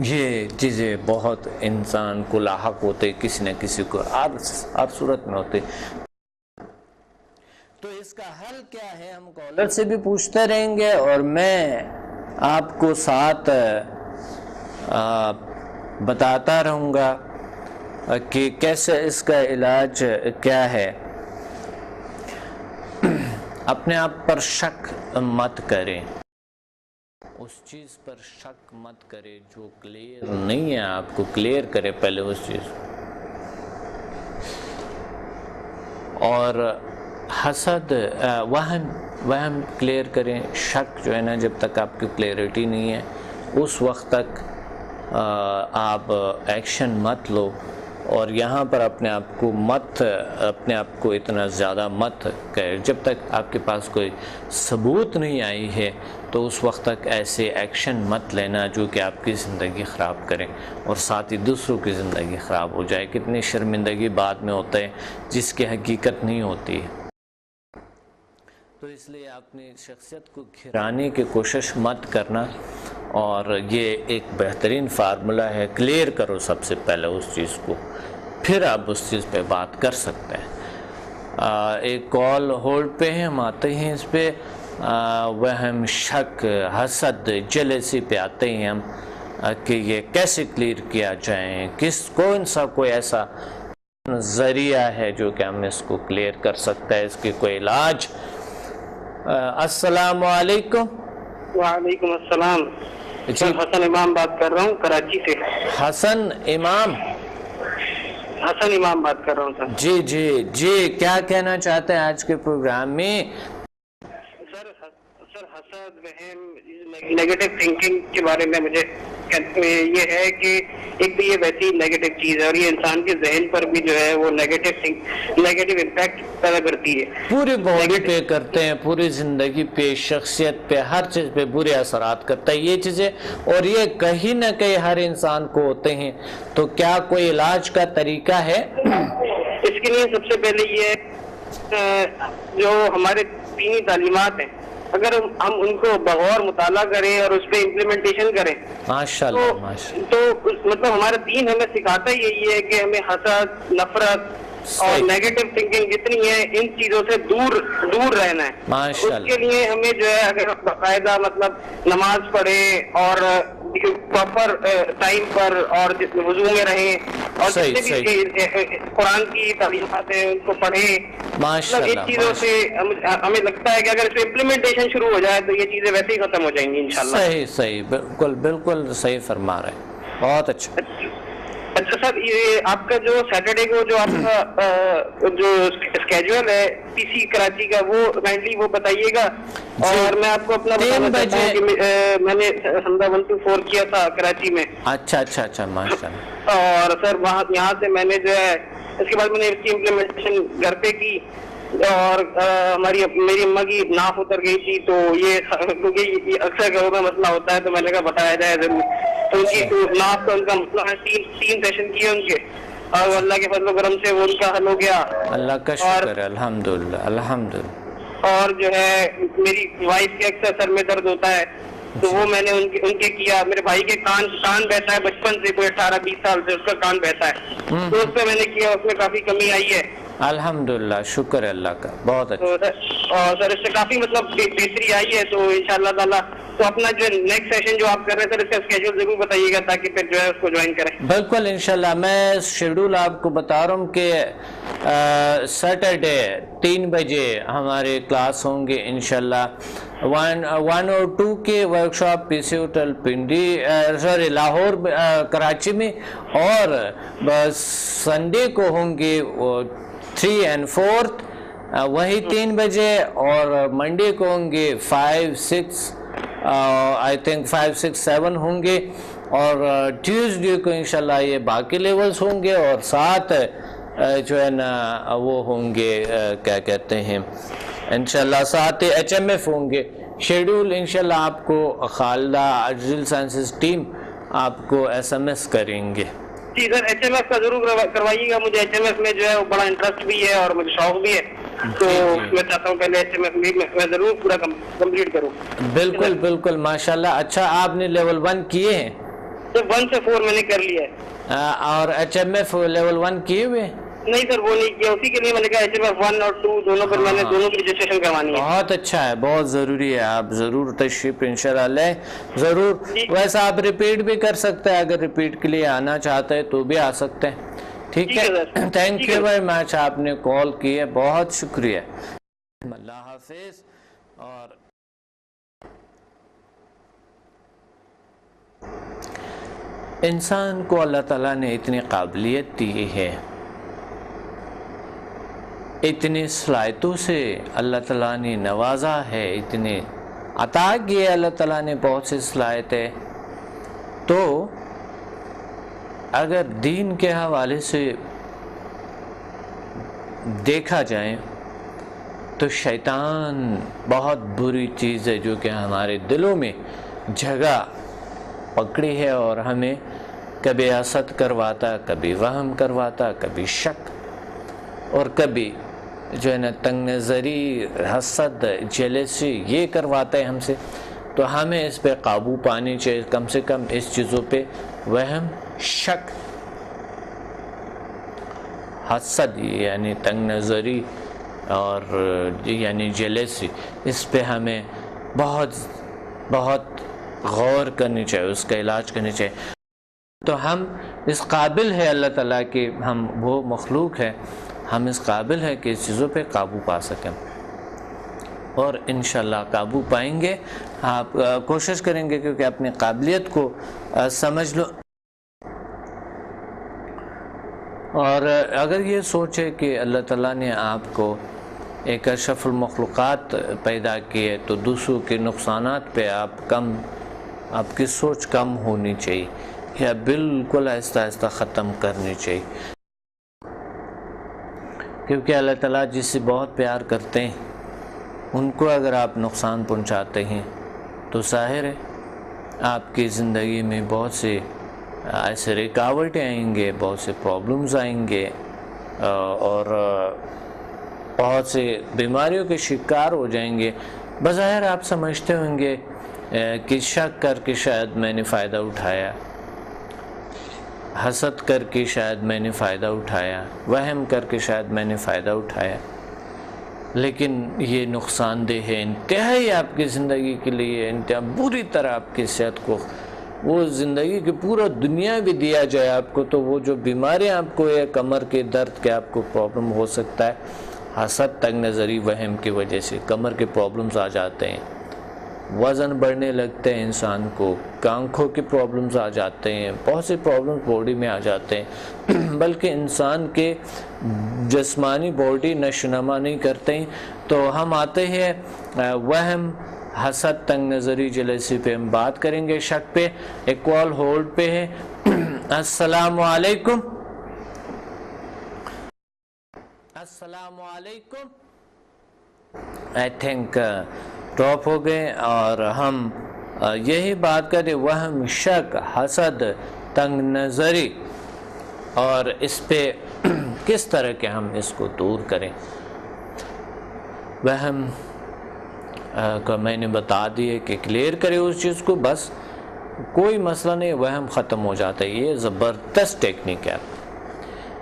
یہ چیزیں بہت انسان کو لاحق ہوتے، کسی نہ کسی کو ہر صورت میں ہوتے۔ تو اس کا حل کیا ہے، ہم کالر سے بھی پوچھتے رہیں گے، اور میں آپ کو ساتھ بتاتا رہوں گا کہ کیسے اس کا علاج کیا ہے۔ اپنے آپ پر شک مت کریں، اس چیز پر شک مت کرے جو کلیئر نہیں ہے، آپ کو کلیئر کرے پہلے اس چیز، اور حسد، وہم کلیئر کریں۔ شک جو ہے نا، جب تک آپ کی کلیئرٹی نہیں ہے اس وقت تک آپ ایکشن مت لو، اور یہاں پر اپنے آپ کو اتنا زیادہ مت کرے، جب تک آپ کے پاس کوئی ثبوت نہیں آئی ہے تو اس وقت تک ایسے ایکشن مت لینا جو کہ آپ کی زندگی خراب کریں، اور ساتھ ہی دوسروں کی زندگی خراب ہو جائے۔ کتنی شرمندگی بعد میں ہوتا ہے جس کی حقیقت نہیں ہوتی ہے۔ تو اس لیے اپنی شخصیت کو گھرانے کی کوشش مت کرنا، اور یہ ایک بہترین فارمولہ ہے، کلیئر کرو سب سے پہلے اس چیز کو، پھر آپ اس چیز پہ بات کر سکتے ہیں۔ ایک کال ہولڈ پہ ہیں، ہم آتے ہیں اس پہ۔ وہم، شک، حسد، جیلسی پہ آتے ہیں ہم کہ یہ کیسے کلیئر کیا جائیں، کون سا کوئی ایسا ذریعہ ہے جو کہ ہم اس کو کلیئر کر سکتا ہے، اس کی کوئی علاج۔ السلام علیکم۔ وعلیکم السلام۔ حسن امام بات کر رہا ہوں کراچی سے۔ حسن امام بات کر رہا ہوں سر۔ جی جی جی، کیا کہنا چاہتے ہیں آج کے پروگرام میں؟ سر حسد، وہم، نیگیٹو تھنکنگ کے بارے میں مجھے یہ ہے کہ ایک تو یہ ویسی نیگیٹو چیز ہے اور یہ انسان کے ذہن پر بھی جو ہے وہ نیگیٹو امپیکٹ پیدا کرتی ہے، پوری باڈی پہ کرتے ہیں، پوری زندگی پہ، شخصیت پہ، ہر چیز پہ برے اثرات کرتا ہے یہ چیزیں، اور یہ کہیں نہ کہیں ہر انسان کو ہوتے ہیں۔ تو کیا کوئی علاج کا طریقہ ہے؟ اس کے لیے سب سے پہلے یہ جو ہمارے دینی تعلیمات ہیں، اگر ہم ان کو بغور مطالعہ کریں اور اس پہ امپلیمنٹیشن کریں ماشاءاللہ تو مطلب ہمارا دین ہمیں سکھاتا یہی ہے کہ ہمیں حسد، نفرت اور نیگیٹو تھنکنگ جتنی ہے ان چیزوں سے دور رہنا ہے۔ اس کے لیے ہمیں جو ہے اگر باقاعدہ مطلب نماز پڑھیں اور پراپر ٹائم پر اور وضو میں رہیں اور جتنے بھی قرآن کی تعلیمات ہیں ان کو پڑھیں، ان چیزوں سے ہمیں لگتا ہے کہ اگر اس پہ امپلیمنٹیشن شروع ہو جائے تو یہ چیزیں ویسے ہی ختم ہو جائیں گی انشاءاللہ۔ صحیح، بالکل صحیح فرما رہے ہیں، بہت اچھا۔ اچھا سر، یہ آپ کا جو سیٹرڈے کو جو آپ کا جو اسکیجول ہے پی سی کراچی کا وہ کائنڈلی وہ بتائیے گا، اور میں آپ کو اپنا بتانا چاہتا ہوں کہ میں نے حمدہ 124 کیا تھا کراچی میں۔ اچھا ماشاءاللہ۔ اور سر یہاں سے میں نے جو ہے اس کے بعد میں نے اس کی امپلیمنٹیشن گھر پہ کی، اور میری اماں کی ناف اتر گئی تھی، تو یہ کیونکہ اکثر گھروں میں مسئلہ ہوتا ہے تو میں نے کہا بتایا جائے ضرور، تو ان کی ناف کا ان کا مسئلہ ہے، تین سیشن کیے ان کے، اور اللہ کے فضل و کرم سے وہ ان کا حل ہو گیا، اللہ کا شکر ہے، الحمدللہ۔ اور جو ہے میری وائف کے اکثر سر میں درد ہوتا ہے تو وہ میں نے ان کے کیا۔ میرے بھائی کے کان بہتا ہے بچپن سے، کوئی 18-20 سال سے اس کا کان بہتا ہے، تو اس پہ میں نے کیا، اس میں کافی کمی آئی ہے الحمدللہ، شکر ہے اللہ کا، بہت اچھا۔ اور سر اس سے کافی مطلب بہتری آئی ہے، تو انشاءاللہ تعالیٰ تو اپنا جو نیکسٹ سیشن جو آپ کر رہے ہیں سر اس کا اسکیجول ضرور بتائیے گا تاکہ پھر جو ہے اس کو جوائن کریں۔ بالکل انشاءاللہ، میں شیڈول آپ کو بتا رہا ہوں کہ سیٹرڈے 3 بجے ہمارے کلاس ہوں گے انشاءاللہ، 1 اور 2 کے ورکشاپ پی سی ہوٹل پنڈی لاہور کراچی میں، اور سنڈے کو ہوں گے 3 اور 4 وہی 3 بجے، اور منڈے کو ہوں گے 5، 6 آئی تھنک 5، 6، 7 ہوں گے، اور ٹیوزڈے کو انشاءاللہ یہ باقی لیولز ہوں گے، اور 7 جو ہے نا وہ ہوں گے کیا کہتے ہیں انشاءاللہ 7 HMF ہوں گے۔ شیڈول انشاءاللہ آپ کو خالدہ ڈیجیٹل سائنسز ٹیم آپ کو SMS کریں گے۔ جی سر، HMF کا ضرور کروائیے گا، مجھے HMF میں جو ہے وہ بڑا انٹرسٹ بھی ہے اور مجھے شوق بھی ہے، تو میں چاہتا ہوں پہلے HMF میں ضرور پورا کمپلیٹ کروں۔ بالکل ماشاءاللہ۔ اچھا، آپ نے لیول 1 کیے ہیں؟ سر 1 سے 4 میں نے کر لیا ہے۔ اور HMF لیول 1 کیے ہوئے؟ نہیں سر، وہ نہیں کیا، اسی کے لیے میں نے کہا HMF 1 اور 2 دونوں پر میں نے دونوں کی رجسٹریشن کروانی ہے۔ بہت اچھا ہے، بہت ضروری ہے، آپ ضرور تشریف انشاءاللہ لیں ضرور۔ ویسا آپ ریپیٹ بھی کر سکتے ہیں، اگر ریپیٹ کے لیے آنا چاہتے ہیں تو بھی آ سکتے ہیں، ٹھیک ہے؟ تھینک یو ویری مچ، آپ نے کال کی ہے، بہت شکریہ، اللہ حافظ۔ اور انسان کو اللہ تعالیٰ نے اتنی قابلیت دی ہے، اتنی صلاحیتوں سے اللہ تعالیٰ نے نوازا ہے، اتنے عطا کیے اللہ تعالیٰ نے بہت سی صلاحیتیں، تو اگر دین کے حوالے سے دیکھا جائے تو شیطان بہت بری چیز ہے جو کہ ہمارے دلوں میں جگہ پکڑی ہے، اور ہمیں کبھی حسد کرواتا، کبھی وہم کرواتا، کبھی شک، اور کبھی جو ہے نا تنگ نظری، حسد، جیلسی یہ کرواتا ہے ہم سے۔ تو ہمیں اس پہ قابو پانی چاہیے، کم سے کم اس چیزوں پہ، وہم، شک حسد یعنی تنگ نظری اور یعنی جیلسی، اس پہ ہمیں بہت بہت غور کرنی چاہیے، اس کا علاج کرنی چاہیے. تو ہم اس قابل ہے اللہ تعالیٰ کہ ہم وہ مخلوق ہے، ہم اس قابل ہے کہ اس چیزوں پہ قابو پا سکیں، اور انشاءاللہ قابو پائیں گے. آپ کوشش کریں گے کیونکہ اپنی قابلیت کو سمجھ لو، اور اگر یہ سوچے کہ اللہ تعالیٰ نے آپ کو ایک اشرف المخلوقات پیدا کیے تو دوسروں کے نقصانات پہ آپ کی سوچ کم ہونی چاہیے یا بالکل آہستہ آہستہ ختم کرنی چاہیے، کیونکہ اللہ تعالیٰ جس سے بہت پیار کرتے ہیں ان کو اگر آپ نقصان پہنچاتے ہیں تو ظاہر ہے آپ کی زندگی میں بہت سے ایسے رکاوٹیں آئیں گے، بہت سے پرابلمز آئیں گے، اور بہت سے بیماریوں کے شکار ہو جائیں گے. بظاہر آپ سمجھتے ہوں گے کہ شک کر کے شاید میں نے فائدہ اٹھایا، حسد کر کے شاید میں نے فائدہ اٹھایا، وہم کر کے شاید میں نے فائدہ اٹھایا، لیکن یہ نقصان دہ ہے انتہائی آپ کی زندگی کے لیے، انتہا بری طرح آپ کی صحت کو، وہ زندگی کی پورا دنیا بھی دیا جائے آپ کو تو وہ جو بیماریاں آپ کو ہے، کمر کے درد کے آپ کو پرابلم ہو سکتا ہے، حسد تنگ نظری وہم کی وجہ سے کمر کے پرابلمز آ جاتے ہیں، وزن بڑھنے لگتے ہیں انسان کو، آنکھوں کے پرابلمز آ جاتے ہیں، بہت سے پرابلمز باڈی میں آ جاتے ہیں، بلکہ انسان کے جسمانی باڈی نشوونما نہیں کرتے ہیں. تو ہم آتے ہیں وہم، حسد، تنگ نظری، جیلسی پہ ہم بات کریں گے. شک پہ ایک کال ہولڈ پہ ہے. السلام علیکم. السلام علیکم. آئی تھنک ڈراپ ہو گئے، اور ہم یہی بات کریں وہم، شک، حسد، تنگ نظری، اور اس پہ کس طرح کے ہم اس کو دور کریں. وہم کا میں نے بتا دیے کہ کلیئر کرے اس چیز کو، بس کوئی مسئلہ نہیں، وہم ختم ہو جاتا ہے. یہ زبردست ٹیکنیک ہے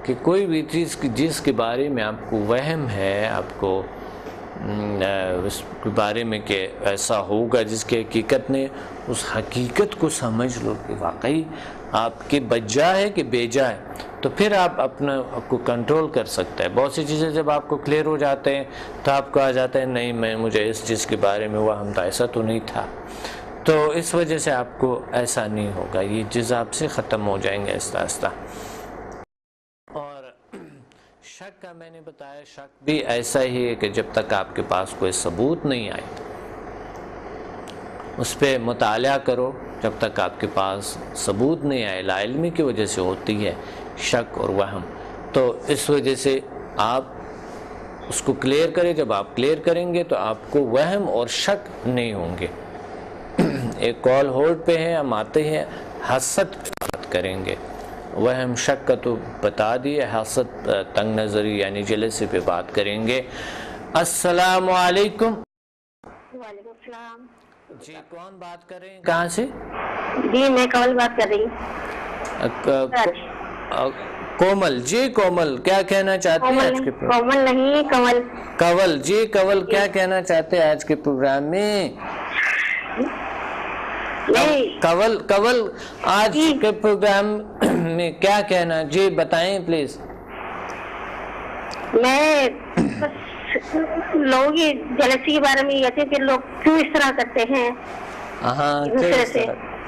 کہ کوئی بھی چیز جس کے بارے میں آپ کو وہم ہے، آپ کو اس کے بارے میں کہ ایسا ہوگا جس کی حقیقت نہیں، اس حقیقت کو سمجھ لو کہ واقعی آپ کے بجا ہے کہ بیجا ہے، تو پھر آپ اپنا کو کنٹرول کر سکتے ہیں. بہت سی چیزیں جب آپ کو کلیئر ہو جاتے ہیں تو آپ کو آ جاتا ہے نہیں مجھے اس چیز کے بارے میں وہم تھا، ایسا تو نہیں تھا، تو اس وجہ سے آپ کو ایسا نہیں ہوگا، یہ چیز آپ سے ختم ہو جائیں گے آہستہ آہستہ. اور شک کا میں نے بتایا، شک بھی ایسا ہی ہے کہ جب تک آپ کے پاس کوئی ثبوت نہیں آئے اس پہ مطالعہ کرو، جب تک آپ کے پاس ثبوت نہیں آئے. لا علمی کی وجہ سے ہوتی ہے شک اور وہم، تو اس وجہ سے آپ اس کو کلیئر کریں. جب آپ کلیئر کریں گے تو آپ کو وہم اور شک نہیں ہوں گے. ایک کال ہولڈ پہ ہے، ہم آتے ہیں حسد پہ بات کریں گے. وہم شک کا تو بتا دیے، حسد تنگ نظری یعنی جیلسی پہ بات کریں گے. السلام علیکم. وعلیکم السلام. جی کون بات کر رہے ہیں، کہاں سے؟ جی میں کمل بات کر رہی ہوں. کومل. جی کومل کیا کہنا چاہتے ہیں آج کے پروگرام؟ کومل نہیں، کنول. کنول. جی کنول کیا کہنا چاہتے ہیں آج کے پروگرام میں؟ کنول آج کے پروگرام میں کیا کہنا، جی بتائیں پلیز. میں لوگوں کی جیلسی کے بارے میں یہ کہ لوگ کیوں اس طرح کرتے ہیں. ہاں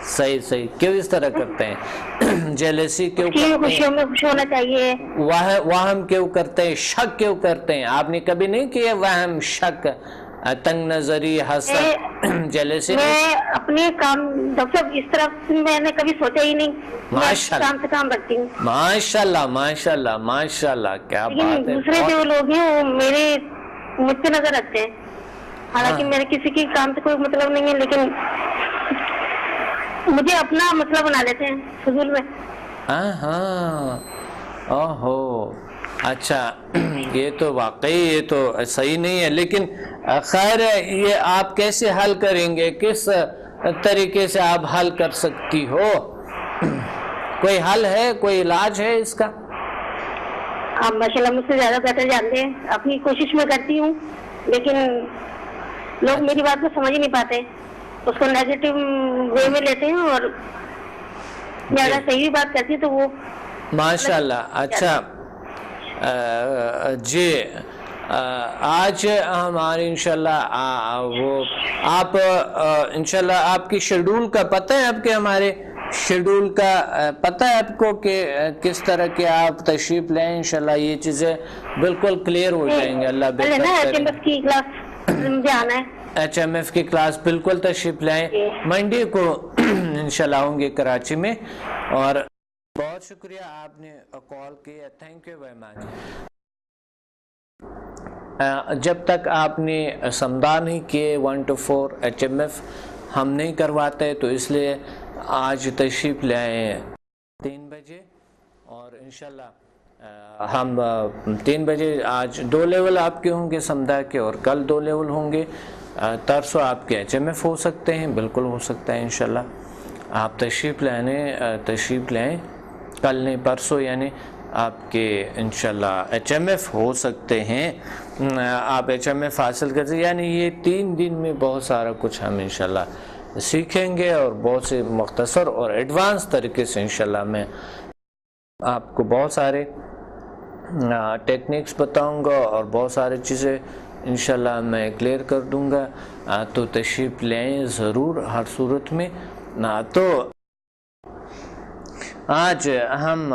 صحیح کیوں اس طرح کرتے ہیں؟ جیلسی کیوں کرتے ہیں؟ خوشیوں میں خوش ہونا چاہیے. وہم کیوں کرتے ہیں؟ شک کیوں کرتے ہیں؟ آپ نے کبھی نہیں کیا وہم، شک، تنگ نظری، حسد، جیلسی؟ میں اپنے کام ڈاکٹر اس طرح میں نے کبھی سوچا ہی نہیں. کام سے کام رکھتی ہوں. ماشاءاللہ ماشاءاللہ ماشاءاللہ، کیا بات ہے. دوسرے جو لوگ ہیں وہ میرے مجھ پہ نظر رکھتے ہیں، حالانکہ میرے کسی کی کام سے کوئی مطلب نہیں ہے، لیکن مجھے اپنا مسئلہ بنا لیتے ہیں فضول میں. ہاں اوہو اچھا، یہ تو واقعی یہ تو صحیح نہیں ہے، لیکن خیر یہ آپ کیسے حل کریں گے؟ کس طریقے سے آپ حل کر سکتی ہو؟ کوئی حل ہے، کوئی علاج ہے اس کا؟ آپ ماشاءاللہ مجھ سے زیادہ بہتر جانتے ہیں. اپنی کوشش میں کرتی ہوں لیکن لوگ میری بات کو سمجھ ہی نہیں پاتے, اس کو نیگیٹو وے میں لیتے ہیں, اور میں اگر صحیح بات کرتی ہوں تو وہ ماشاءاللہ. اچھا جی آج ہمارے انشاءاللہ وہ آپ انشاءاللہ آپ کی شیڈول کا پتہ ہے, آپ کے ہمارے شیڈول کا پتہ ہے آپ کو کہ کس طرح کے آپ تشریف لیں؟ انشاءاللہ یہ چیزیں بالکل کلیئر ہو جائیں گے. اللہ بہتر کرے. ایچ ایم ایف کی کلاس بالکل تشریف لائیں, منڈے کو انشاءاللہ ہوں گے کراچی میں. اور بہت شکریہ آپ نے کال کیا, تھینک یو ویری مچ. جب تک آپ نے سمدھا نہیں کیے 1 to 4 ایچ ایم ایف ہم نہیں کرواتے, تو اس لیے آج تشریف لے آئے 3 بجے, اور انشاءاللہ ہم 3 بجے آج 2 لیول آپ کے ہوں گے سمدھا کے, اور کل 2 لیول ہوں گے. ترسوں آپ کے ایچ ایم ایف ہو سکتے ہیں, بالکل ہو سکتا ہے انشاءاللہ. آپ تشریف لیں کل نہیں پرسوں, یعنی آپ کے انشاءاللہ ایچ ایم ایف ہو سکتے ہیں. آپ ایچ ایم ایف حاصل کرتے, یعنی یہ 3 دن میں بہت سارا کچھ ہم انشاءاللہ سیکھیں گے, اور بہت سے مختصر اور ایڈوانس طریقے سے انشاءاللہ میں آپ کو بہت سارے ٹیکنیکس بتاؤں گا, اور بہت سارے چیزیں انشاءاللہ میں کلیئر کر دوں گا. تو تشریف لیں ضرور ہر صورت میں. تو آج ہم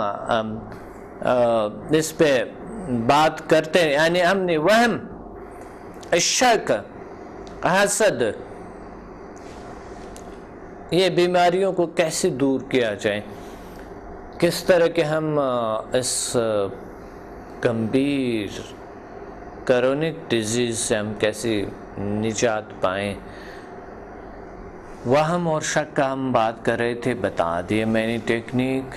اس پہ بات کرتے ہیں, یعنی ہم نے وہم, شک, حسد, یہ بیماریوں کو کیسے دور کیا جائے, کس طرح کہ ہم اس گمبھیر کرونک ڈیزیز سے ہم کیسے نجات پائیں. وہم اور شک کا ہم بات کر رہے تھے, بتا دیے میں نے ٹیکنیک.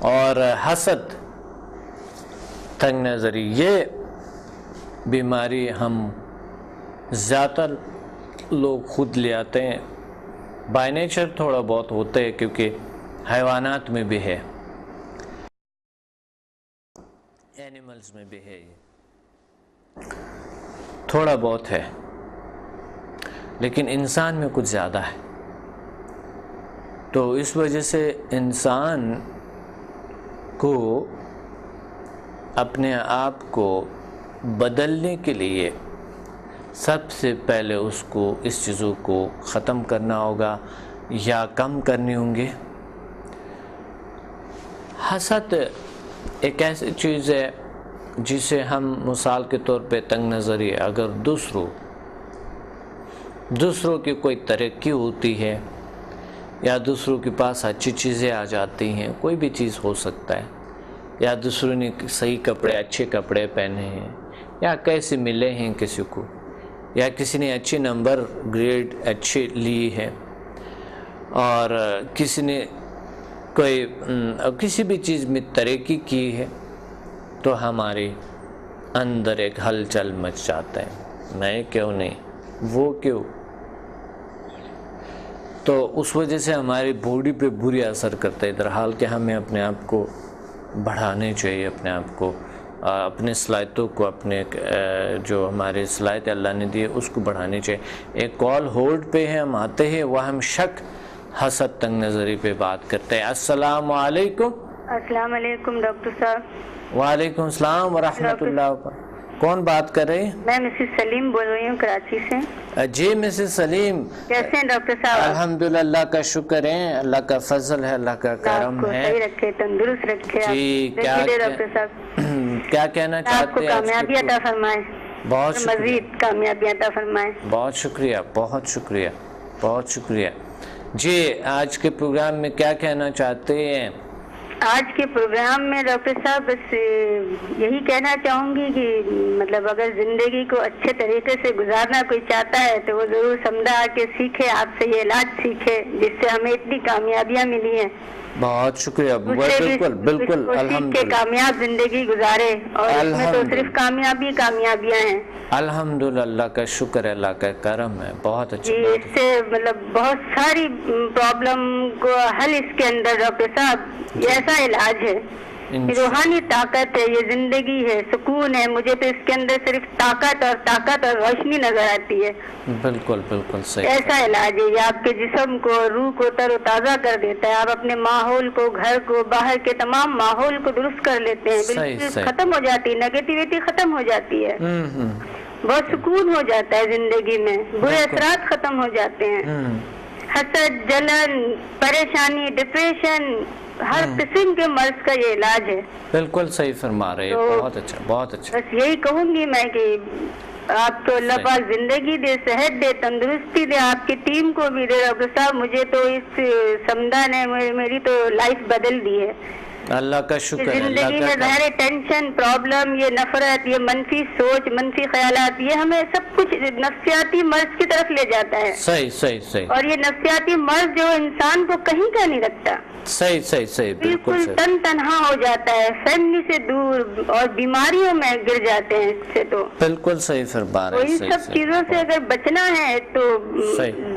اور حسد, تنگ نظری, یہ بیماری ہم زیادہ لوگ خود لے آتے ہیں. بائی نیچر تھوڑا بہت ہوتا ہے, کیونکہ حیوانات میں بھی ہے, اینیملز میں بھی ہے, یہ تھوڑا بہت ہے, لیکن انسان میں کچھ زیادہ ہے. تو اس وجہ سے انسان کو اپنے آپ کو بدلنے کے لیے سب سے پہلے اس کو اس چیزوں کو ختم کرنا ہوگا یا کم کرنے ہوں گے. حسد ایک ایسی چیز ہے جسے ہم مثال کے طور پہ تنگ نظری, اگر دوسروں کی کوئی ترقی ہوتی ہے یا دوسروں کے پاس اچھی چیزیں آ جاتی ہیں, کوئی بھی چیز ہو سکتا ہے, یا دوسروں نے صحیح کپڑے, اچھے کپڑے پہنے ہیں, یا کیسے ملے ہیں کسی کو, یا کسی نے اچھے نمبر گریڈ اچھے لیے ہیں, اور کسی نے کوئی کسی بھی چیز میں ترقی کی ہے, تو ہمارے اندر ایک ہلچل مچ جاتا ہے, میں کیوں نہیں, وہ کیوں. تو اس وجہ سے ہماری باڈی پہ بری اثر کرتا ہے, درحال کہ ہمیں اپنے آپ کو بڑھانے چاہیے, اپنے آپ کو, اپنے صلاحیتوں کو, اپنے جو ہمارے صلاحیت اللہ نے دی اس کو بڑھانی چاہیے. ایک کال ہولڈ پہ ہے, ہم آتے ہیں. وہ ہم شک, حسد, تنگ نظری پہ بات کرتے ہیں. السلام علیکم. السلام علیکم ڈاکٹر صاحب. وعلیکم السلام ورحمۃ اللہ وبرکاتہ. کون بات کر رہے ہیں؟ میں مسز سلیم بول رہی ہوں کراچی سے. جی مسز سلیم, کیسے ہیں ڈاکٹر صاحب؟ الحمدللہ, اللہ کا شکر ہے, اللہ کا فضل ہے, اللہ کا کرم ہے. صحیح رکھے, تندرست رکھے. جی ڈاکٹر صاحب کیا کہنا چاہتے ہیں؟ کامیابی عطا فرمائے, بہت مزید کامیابی عطا فرمائے. بہت شکریہ, بہت شکریہ, بہت شکریہ. جی آج کے پروگرام میں کیا کہنا چاہتے ہیں؟ آج کے پروگرام میں ڈاکٹر صاحب بس یہی کہنا چاہوں گی کہ مطلب اگر زندگی کو اچھے طریقے سے گزارنا کوئی چاہتا ہے تو وہ ضرور سمدھا آ کے سیکھے, آپ سے یہ علاج سیکھے, جس سے ہمیں اتنی کامیابیاں ملی ہیں. بہت شکریہ. بالکل بالکل الحمدللہ کامیاب زندگی گزارے اور اس میں تو صرف کامیابیاں ہیں. الحمدللہ اللہ کا شکر ہے, اللہ کا کرم ہے. بہت اچھا. جی اس سے مطلب بہت ساری پرابلم کو حل اس کے اندر ڈاکٹر صاحب یہ ایسا علاج ہے, روحانی طاقت ہے, یہ زندگی ہے, سکون ہے. مجھے تو اس کے اندر صرف طاقت اور روشنی نظر آتی ہے. بالکل بالکل صحیح. ایسا علاج ہے یہ آپ کے جسم کو, روح کو تر و تازہ کر دیتا ہے. آپ اپنے ماحول کو, گھر کو, باہر کے تمام ماحول کو درست کر لیتے ہیں. بالکل ختم ہو جاتی ہے, نیگیٹیوٹی ختم ہو جاتی ہے. بہت سکون ہو جاتا ہے زندگی میں, برے اثرات ختم ہو جاتے ہیں. حسد, جلن, پریشانی, ڈپریشن, ہر قسم کے مرض کا یہ علاج ہے. بالکل صحیح فرما رہے ہیں. بہت اچھا بہت اچھا. بس یہی کہوں گی میں کہ آپ کو اللہ پاک زندگی دے, صحت دے, تندرستی دے, آپ کی ٹیم کو بھی دے. ڈاکٹر صاحب مجھے تو اس سمدھا نے میری تو لائف بدل دی ہے. اللہ کا شکر ہے. زندگی میں ظاہر ٹینشن, پرابلم, یہ نفرت, یہ منفی سوچ, منفی خیالات, یہ ہمیں سب کچھ نفسیاتی مرض کی طرف لے جاتا ہے. صحیح صحیح صحیح. اور یہ نفسیاتی مرض جو انسان کو کہیں کا نہیں رکھتا. صحیح صحیح صحیح. بالکل تنہا ہو جاتا ہے, فیملی سے دور, اور بیماریوں میں گر جاتے ہیں اس سے. تو بالکل صحیح فرما رہے ہیں. ان سب چیزوں سے اگر بچنا ہے تو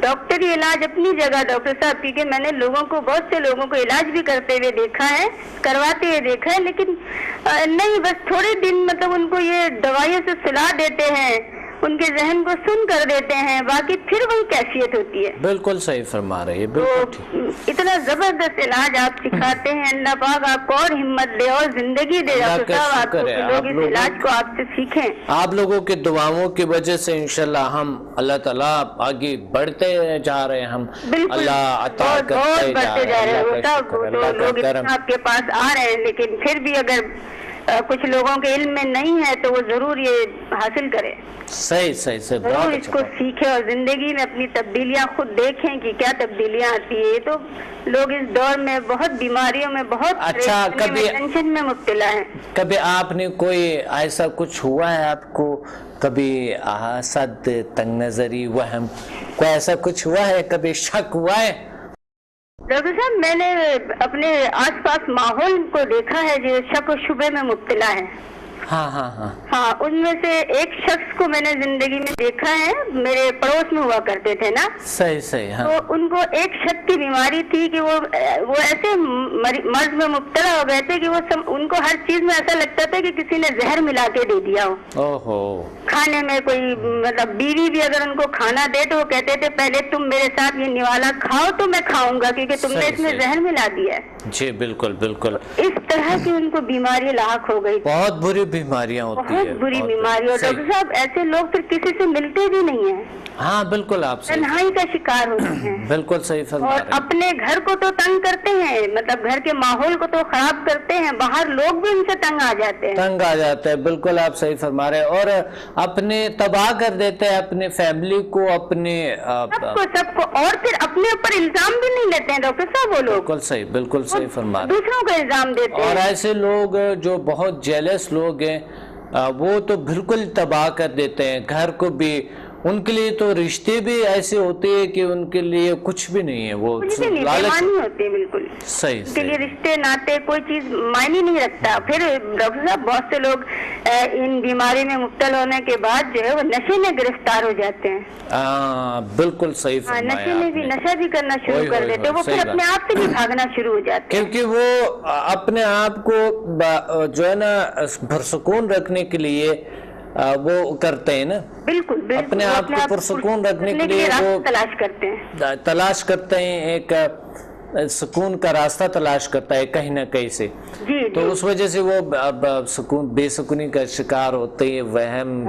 ڈاکٹری علاج اپنی جگہ ڈاکٹر صاحب, کیونکہ میں نے بہت سے لوگوں کو علاج بھی کرتے ہوئے دیکھا ہے, کرواتے ہوئے دیکھا ہے, لیکن نہیں, بس تھوڑے دن مطلب ان کو یہ دوائیوں سے سلا دیتے ہیں, ان کے ذہن کو سن کر دیتے ہیں, باقی پھر وہی کیفیت ہوتی ہے. بالکل صحیح فرما رہے ہیں. تو اتنا زبردست علاج آپ سکھاتے ہیں. اللہ پاک آپ کو اور ہمت دے اور زندگی دے ڈاکٹر صاحب, آپ کو لوگ اس علاج کو آپ سے سیکھیں. آپ لوگوں کے دعاؤں کی وجہ سے انشاءاللہ ہم اللہ تعالیٰ آگے بڑھتے جا رہے ہیں. ہم اللہ عطا کرتے جا رہے ہیں. لوگ آپ کے پاس آ رہے ہیں, لیکن پھر بھی اگر کچھ لوگوں کے علم میں نہیں ہے تو وہ ضرور یہ حاصل کرے. صحیح صحیح صحیح. ضرور اس کو سیکھے اور زندگی میں اپنی تبدیلیاں خود دیکھیں کہ کیا تبدیلیاں آتی ہے. یہ تو لوگ اس دور میں بہت بیماریوں میں, بہت ٹینشن میں مبتلا ہیں. کبھی آپ نے کوئی ایسا کچھ ہوا ہے آپ کو, کبھی حسد, تنگ نظری, وہم, کوئی ایسا کچھ ہوا ہے, کبھی شک ہوا ہے؟ ڈاکٹر صاحب میں نے اپنے آس پاس ماحول کو دیکھا ہے جو شک و شبے میں مبتلا ہے. ہاں, ان میں سے ایک شخص کو میں نے زندگی میں دیکھا ہے, میرے پڑوس میں ہوا کرتے تھے نا. صحیح صحیح. تو ان کو ایک شک کی بیماری تھی کہ وہ ایسے مرض میں مبتلا ہو گئے تھے کہ ان کو ہر چیز میں ایسا لگتا تھا کہ کسی نے زہر ملا کے دے دیا ہو. کھانے میں کوئی مطلب بیوی بھی اگر ان کو کھانا دے تو وہ کہتے تھے پہلے تم میرے ساتھ یہ نوالا کھاؤ تو میں کھاؤں گا, کیونکہ تم نے اس میں زہر ملا دیا ہے. جی بالکل بالکل. اس طرح کی ان کو بیماری لاحق ہو گئی. بہت بری بیماریاں ہوتی ہیں, بہت بری بیماری. اور ڈاکٹر صاحب ایسے لوگ پھر کسی سے ملتے بھی نہیں ہیں. ہاں بالکل, آپ تنہائی کا شکار ہوتے ہیں. بالکل صحیح فرما رہے ہیں. اور اپنے گھر کو تو تنگ کرتے ہیں, مطلب گھر کے ماحول کو تو خراب کرتے ہیں, باہر لوگ بھی ان سے تنگ آ جاتے ہیں. بالکل آپ صحیح فرما رہے ہیں. اور اپنے تباہ کر دیتے ہیں اپنے فیملی کو, اپنے سب کو, اور پھر اپنے اوپر الزام بھی نہیں لیتے ہیں ڈاکٹر صاحب وہ لوگ. بالکل صحیح فرما رہے ہیں. دوسروں کو الزام دیتے ہیں. اور ایسے لوگ جو بہت جیلس لوگ ہیں وہ تو بالکل تباہ کر دیتے ہیں گھر کو بھی. ان کے لیے تو رشتے بھی ایسے ہوتے ہیں کہ ان کے لیے کچھ بھی نہیں ہے, وہ معنی ہوتے ہیں. بالکل صحیح. ان کے لیے رشتے ناتے کوئی چیز معنی نہیں رکھتا. پھر ڈاکٹر صاحب بہت سے لوگ ان بیماری میں مبتلا ہونے کے بعد جو ہے وہ نشے میں گرفتار ہو جاتے ہیں. بالکل صحیح فرمایا. نشے میں بھی نشہ بھی کرنا شروع کر دیتے ہیں, وہ پھر اپنے آپ سے بھی بھاگنا شروع ہو جاتے ہیں, کیونکہ وہ اپنے آپ کو جو ہے نا پرسکون رکھنے کے لیے وہ کرتے ہیں نا. بالکل اپنے آپ کو پرسکون رکھنے کے لیے وہ تلاش کرتے ہیں, ایک سکون کا راستہ تلاش کرتا ہے کہیں نہ کہیں سے. تو اس وجہ سے وہ بے سکونی کا شکار ہوتے ہیں, وہم,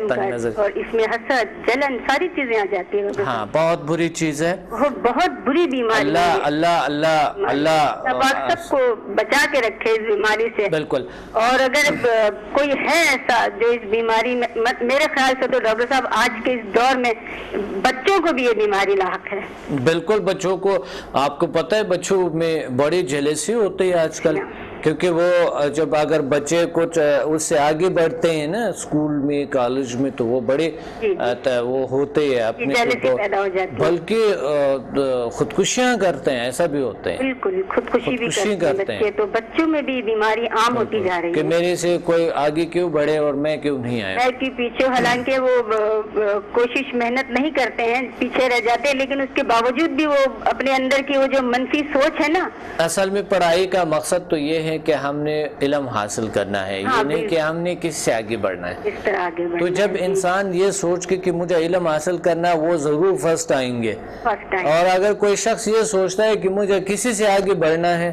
تنگ نظر, اور اس میں حسد, جلن, ساری چیزیں آ جاتی ہیں. ہاں بہت بری چیز ہے, بہت بری بیماری. اللہ سب کو بچا کے رکھے اس بیماری سے. بالکل. اور اگر کوئی ہے ایسا جو اس بیماری میں, میرے خیال سے تو ڈاکٹر صاحب آج کے اس دور میں بچوں کو بھی یہ بیماری لاحق ہے. بالکل, بچوں کو, آپ کو پتہ ہے بچوں میں بڑی جیلسی ہوتی ہے آج کل. کیونکہ وہ جب اگر بچے کچھ اس سے آگے بڑھتے ہیں نا اسکول میں کالج میں تو وہ بڑے وہ ہوتے ہیں اپنے بلکہ خودکشیاں کرتے ہیں، ایسا بھی ہوتے ہیں، بالکل خودکشی بھی کرتے ہیں، تو بچوں میں بھی بیماری عام ہوتی جا رہی ہے کہ میرے سے کوئی آگے کیوں بڑھے اور میں کیوں نہیں آیا کہ پیچھے، حالانکہ وہ کوشش محنت نہیں کرتے ہیں، پیچھے رہ جاتے ہیں، لیکن اس کے باوجود بھی وہ اپنے اندر کی وہ جو منفی سوچ ہے نا. اصل میں پڑھائی کا مقصد تو یہ ہے کہ ہم نے علم حاصل کرنا ہے، یہ نہیں کہ ہم نے کس سے آگے بڑھنا ہے. اس طرح آگے بڑھنا تو جب انسان یہ سوچ کے کہ مجھے علم حاصل کرنا ہے وہ ضرور فرسٹ آئیں گے. اور اگر کوئی شخص یہ سوچتا ہے کہ مجھے کسی سے آگے بڑھنا ہے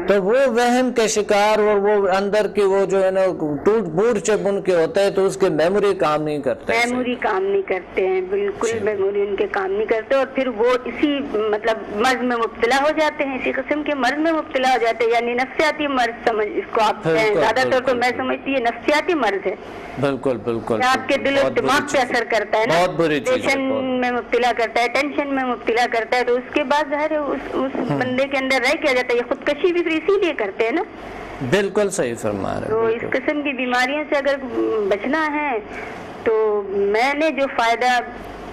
تو وہ وہم کے شکار اور وہ اندر کے وہ جو ہے نا ٹوٹ بوٹ جب ان کے ہوتا ہے تو اس کے میموری کام نہیں کرتے، میموری کام نہیں کرتے ہیں، بالکل میموری ان کے کام نہیں کرتے، اور پھر وہ اسی مطلب مرض میں مبتلا ہو جاتے ہیں، اسی قسم کے مرض میں مبتلا ہو جاتے ہیں. یعنی نفسیاتی مرض سمجھ اس کو آپ زیادہ تر تو میں سمجھتی یہ نفسیاتی مرض ہے. بالکل بالکل آپ کے دل و دماغ پہ اثر کرتا ہے نا، بہت بری چیز ہے، ٹینشن میں مبتلا کرتا ہے، ٹینشن میں مبتلا کرتا ہے، تو اس کے بعد ظاہر ہے اس بندے کے اندر رہ کیا جاتا ہے. یہ خودکشی بھی پھر اسی لیے کرتے ہیں نا. بالکل صحیح فرما رہے ہیں. تو اس قسم کی بیماریوں سے اگر بچنا ہے تو میں نے جو فائدہ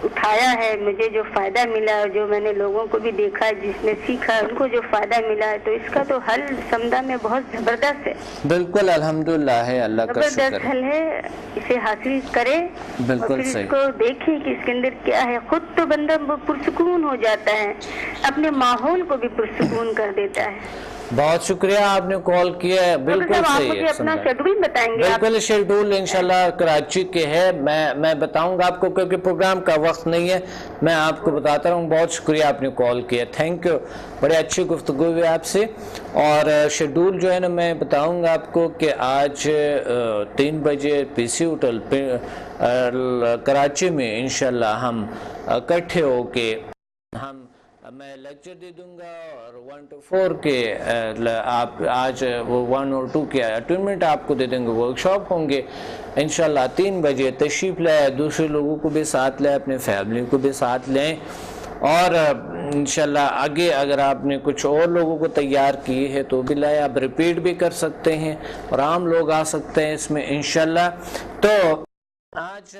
اٹھایا ہے، مجھے جو فائدہ ملا، جو میں نے لوگوں کو بھی دیکھا، جس نے سیکھا ان کو جو فائدہ ملا ہے، تو اس کا تو حل سمدہ میں بہت زبردست ہے. بالکل الحمدللہ ہے، اللہ کا شکر ہے. زبردست حل ہے، اسے حاصل کرے، بالکل پھر صحیح. اس کو دیکھیں کہ اس کے اندر کیا ہے. خود تو بندہ پرسکون ہو جاتا ہے، اپنے ماحول کو بھی پرسکون کر دیتا ہے. بہت شکریہ آپ نے کال کیا ہے. بالکل صحیح ہے. اپنا شیڈول بتائیں گے؟ بالکل شیڈول انشاءاللہ کراچی کے ہے، میں بتاؤں گا آپ کو کیونکہ پروگرام کا وقت نہیں ہے، میں آپ کو بتاتا رہوں. بہت شکریہ آپ نے کال کیا، تھینک یو. بڑے اچھی گفتگو ہوئی آپ سے. اور شیڈول جو ہے نا میں بتاؤں گا آپ کو کہ آج 3 بجے پی سی ہوٹل کراچی میں انشاءاللہ ہم اکٹھے ہو کے میں لیکچر دے دوں گا، اور 1 to 4 کے آپ آج وہ 1 اور 2 کے اٹینمنٹ آپ کو دے دیں گے. ورکشاپ ہوں گے انشاءاللہ 3 بجے. تشریف لائے، دوسرے لوگوں کو بھی ساتھ لائے، اپنے فیملی کو بھی ساتھ لیں. اور انشاءاللہ آگے اگر آپ نے کچھ اور لوگوں کو تیار کیے ہے تو بھی لائے، آپ ریپیٹ بھی کر سکتے ہیں اور عام لوگ آ سکتے ہیں اس میں انشاءاللہ. تو آج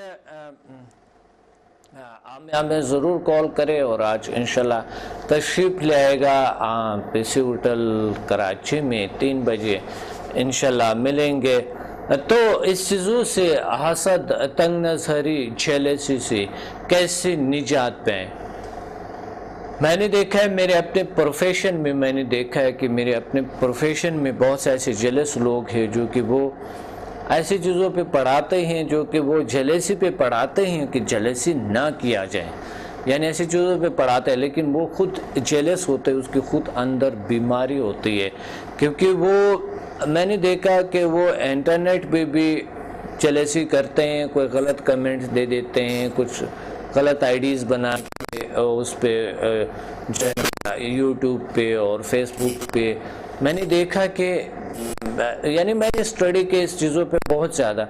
ہمیں ضرور کال کرے، اور آج انشاءاللہ تشریف لے آئے گا پی سی ہوٹل کراچی میں 3 بجے انشاءاللہ ملیں گے. تو اس چیزوں سے حسد، تنگ نظری، جیلسی سے کیسے نجات پائیں؟ میں نے دیکھا ہے میرے اپنے پروفیشن میں، میں نے دیکھا ہے کہ میرے اپنے پروفیشن میں بہت سے ایسے جیلس لوگ ہیں جو کہ وہ ایسی چیزوں پہ پڑھاتے ہیں، جو کہ وہ جیلسی پہ پڑھاتے ہیں کہ جیلسی نہ کیا جائے. یعنی ایسی چیزوں پہ پڑھاتے ہیں لیکن وہ خود جیلس ہوتے ہیں، اس کی خود اندر بیماری ہوتی ہے. کیونکہ وہ میں نے دیکھا کہ وہ انٹرنیٹ پہ بھی جیلسی کرتے ہیں، کوئی غلط کمنٹس دے دیتے ہیں، کچھ غلط آئیڈیز بنا کے اس پہ یوٹیوب پہ اور فیس بک پہ. میں نے دیکھا کہ یعنی میں نے اسٹڈی کے اس چیزوں پہ بہت زیادہ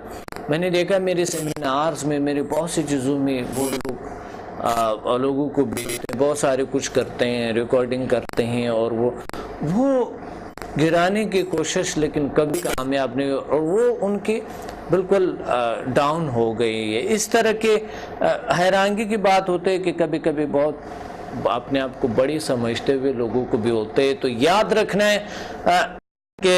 میں نے دیکھا میرے سیمینارز میں، میرے بہت سی چیزوں میں وہ لوگ لوگوں کو بھیجتے، بہت سارے کچھ کرتے ہیں، ریکارڈنگ کرتے ہیں، اور وہ گرانے کی کوشش لیکن کبھی کامیاب نہیں، اور وہ ان کی بالکل ڈاؤن ہو گئی ہے. اس طرح کے حیرانگی کی بات ہوتے ہے کہ کبھی کبھی بہت اپنے آپ کو بڑی سمجھتے ہوئے لوگوں کو بھی ہوتے. تو یاد رکھنا ہے کہ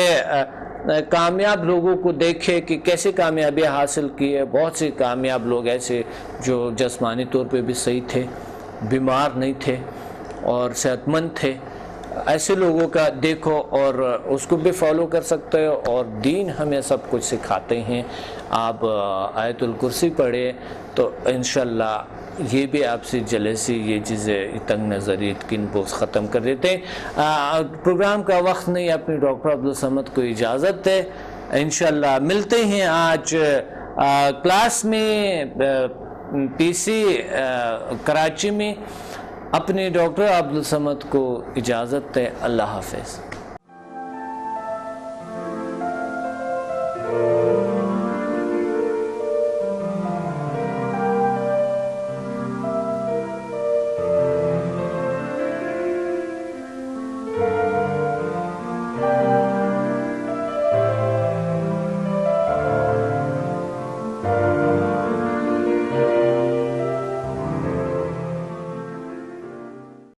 کامیاب لوگوں کو دیکھے کہ کیسے کامیابی حاصل کی ہے. بہت سے کامیاب لوگ ایسے جو جسمانی طور پہ بھی صحیح تھے، بیمار نہیں تھے اور صحت مند تھے. ایسے لوگوں کا دیکھو اور اس کو بھی فالو کر سکتے ہو. اور دین ہمیں سب کچھ سکھاتے ہیں. آپ آیت الکرسی پڑھے تو انشاءاللہ یہ بھی آپ سے جلیسی، یہ چیزیں تنگ نظری، کن بوس ختم کر دیتے ہیں. پروگرام کا وقت نہیں، اپنی ڈاکٹر عبدالصمد کو اجازت ہے. انشاءاللہ ملتے ہیں آج کلاس میں پی سی کراچی میں. اپنے ڈاکٹر عبدالصمد کو اجازت ہے. اللہ حافظ.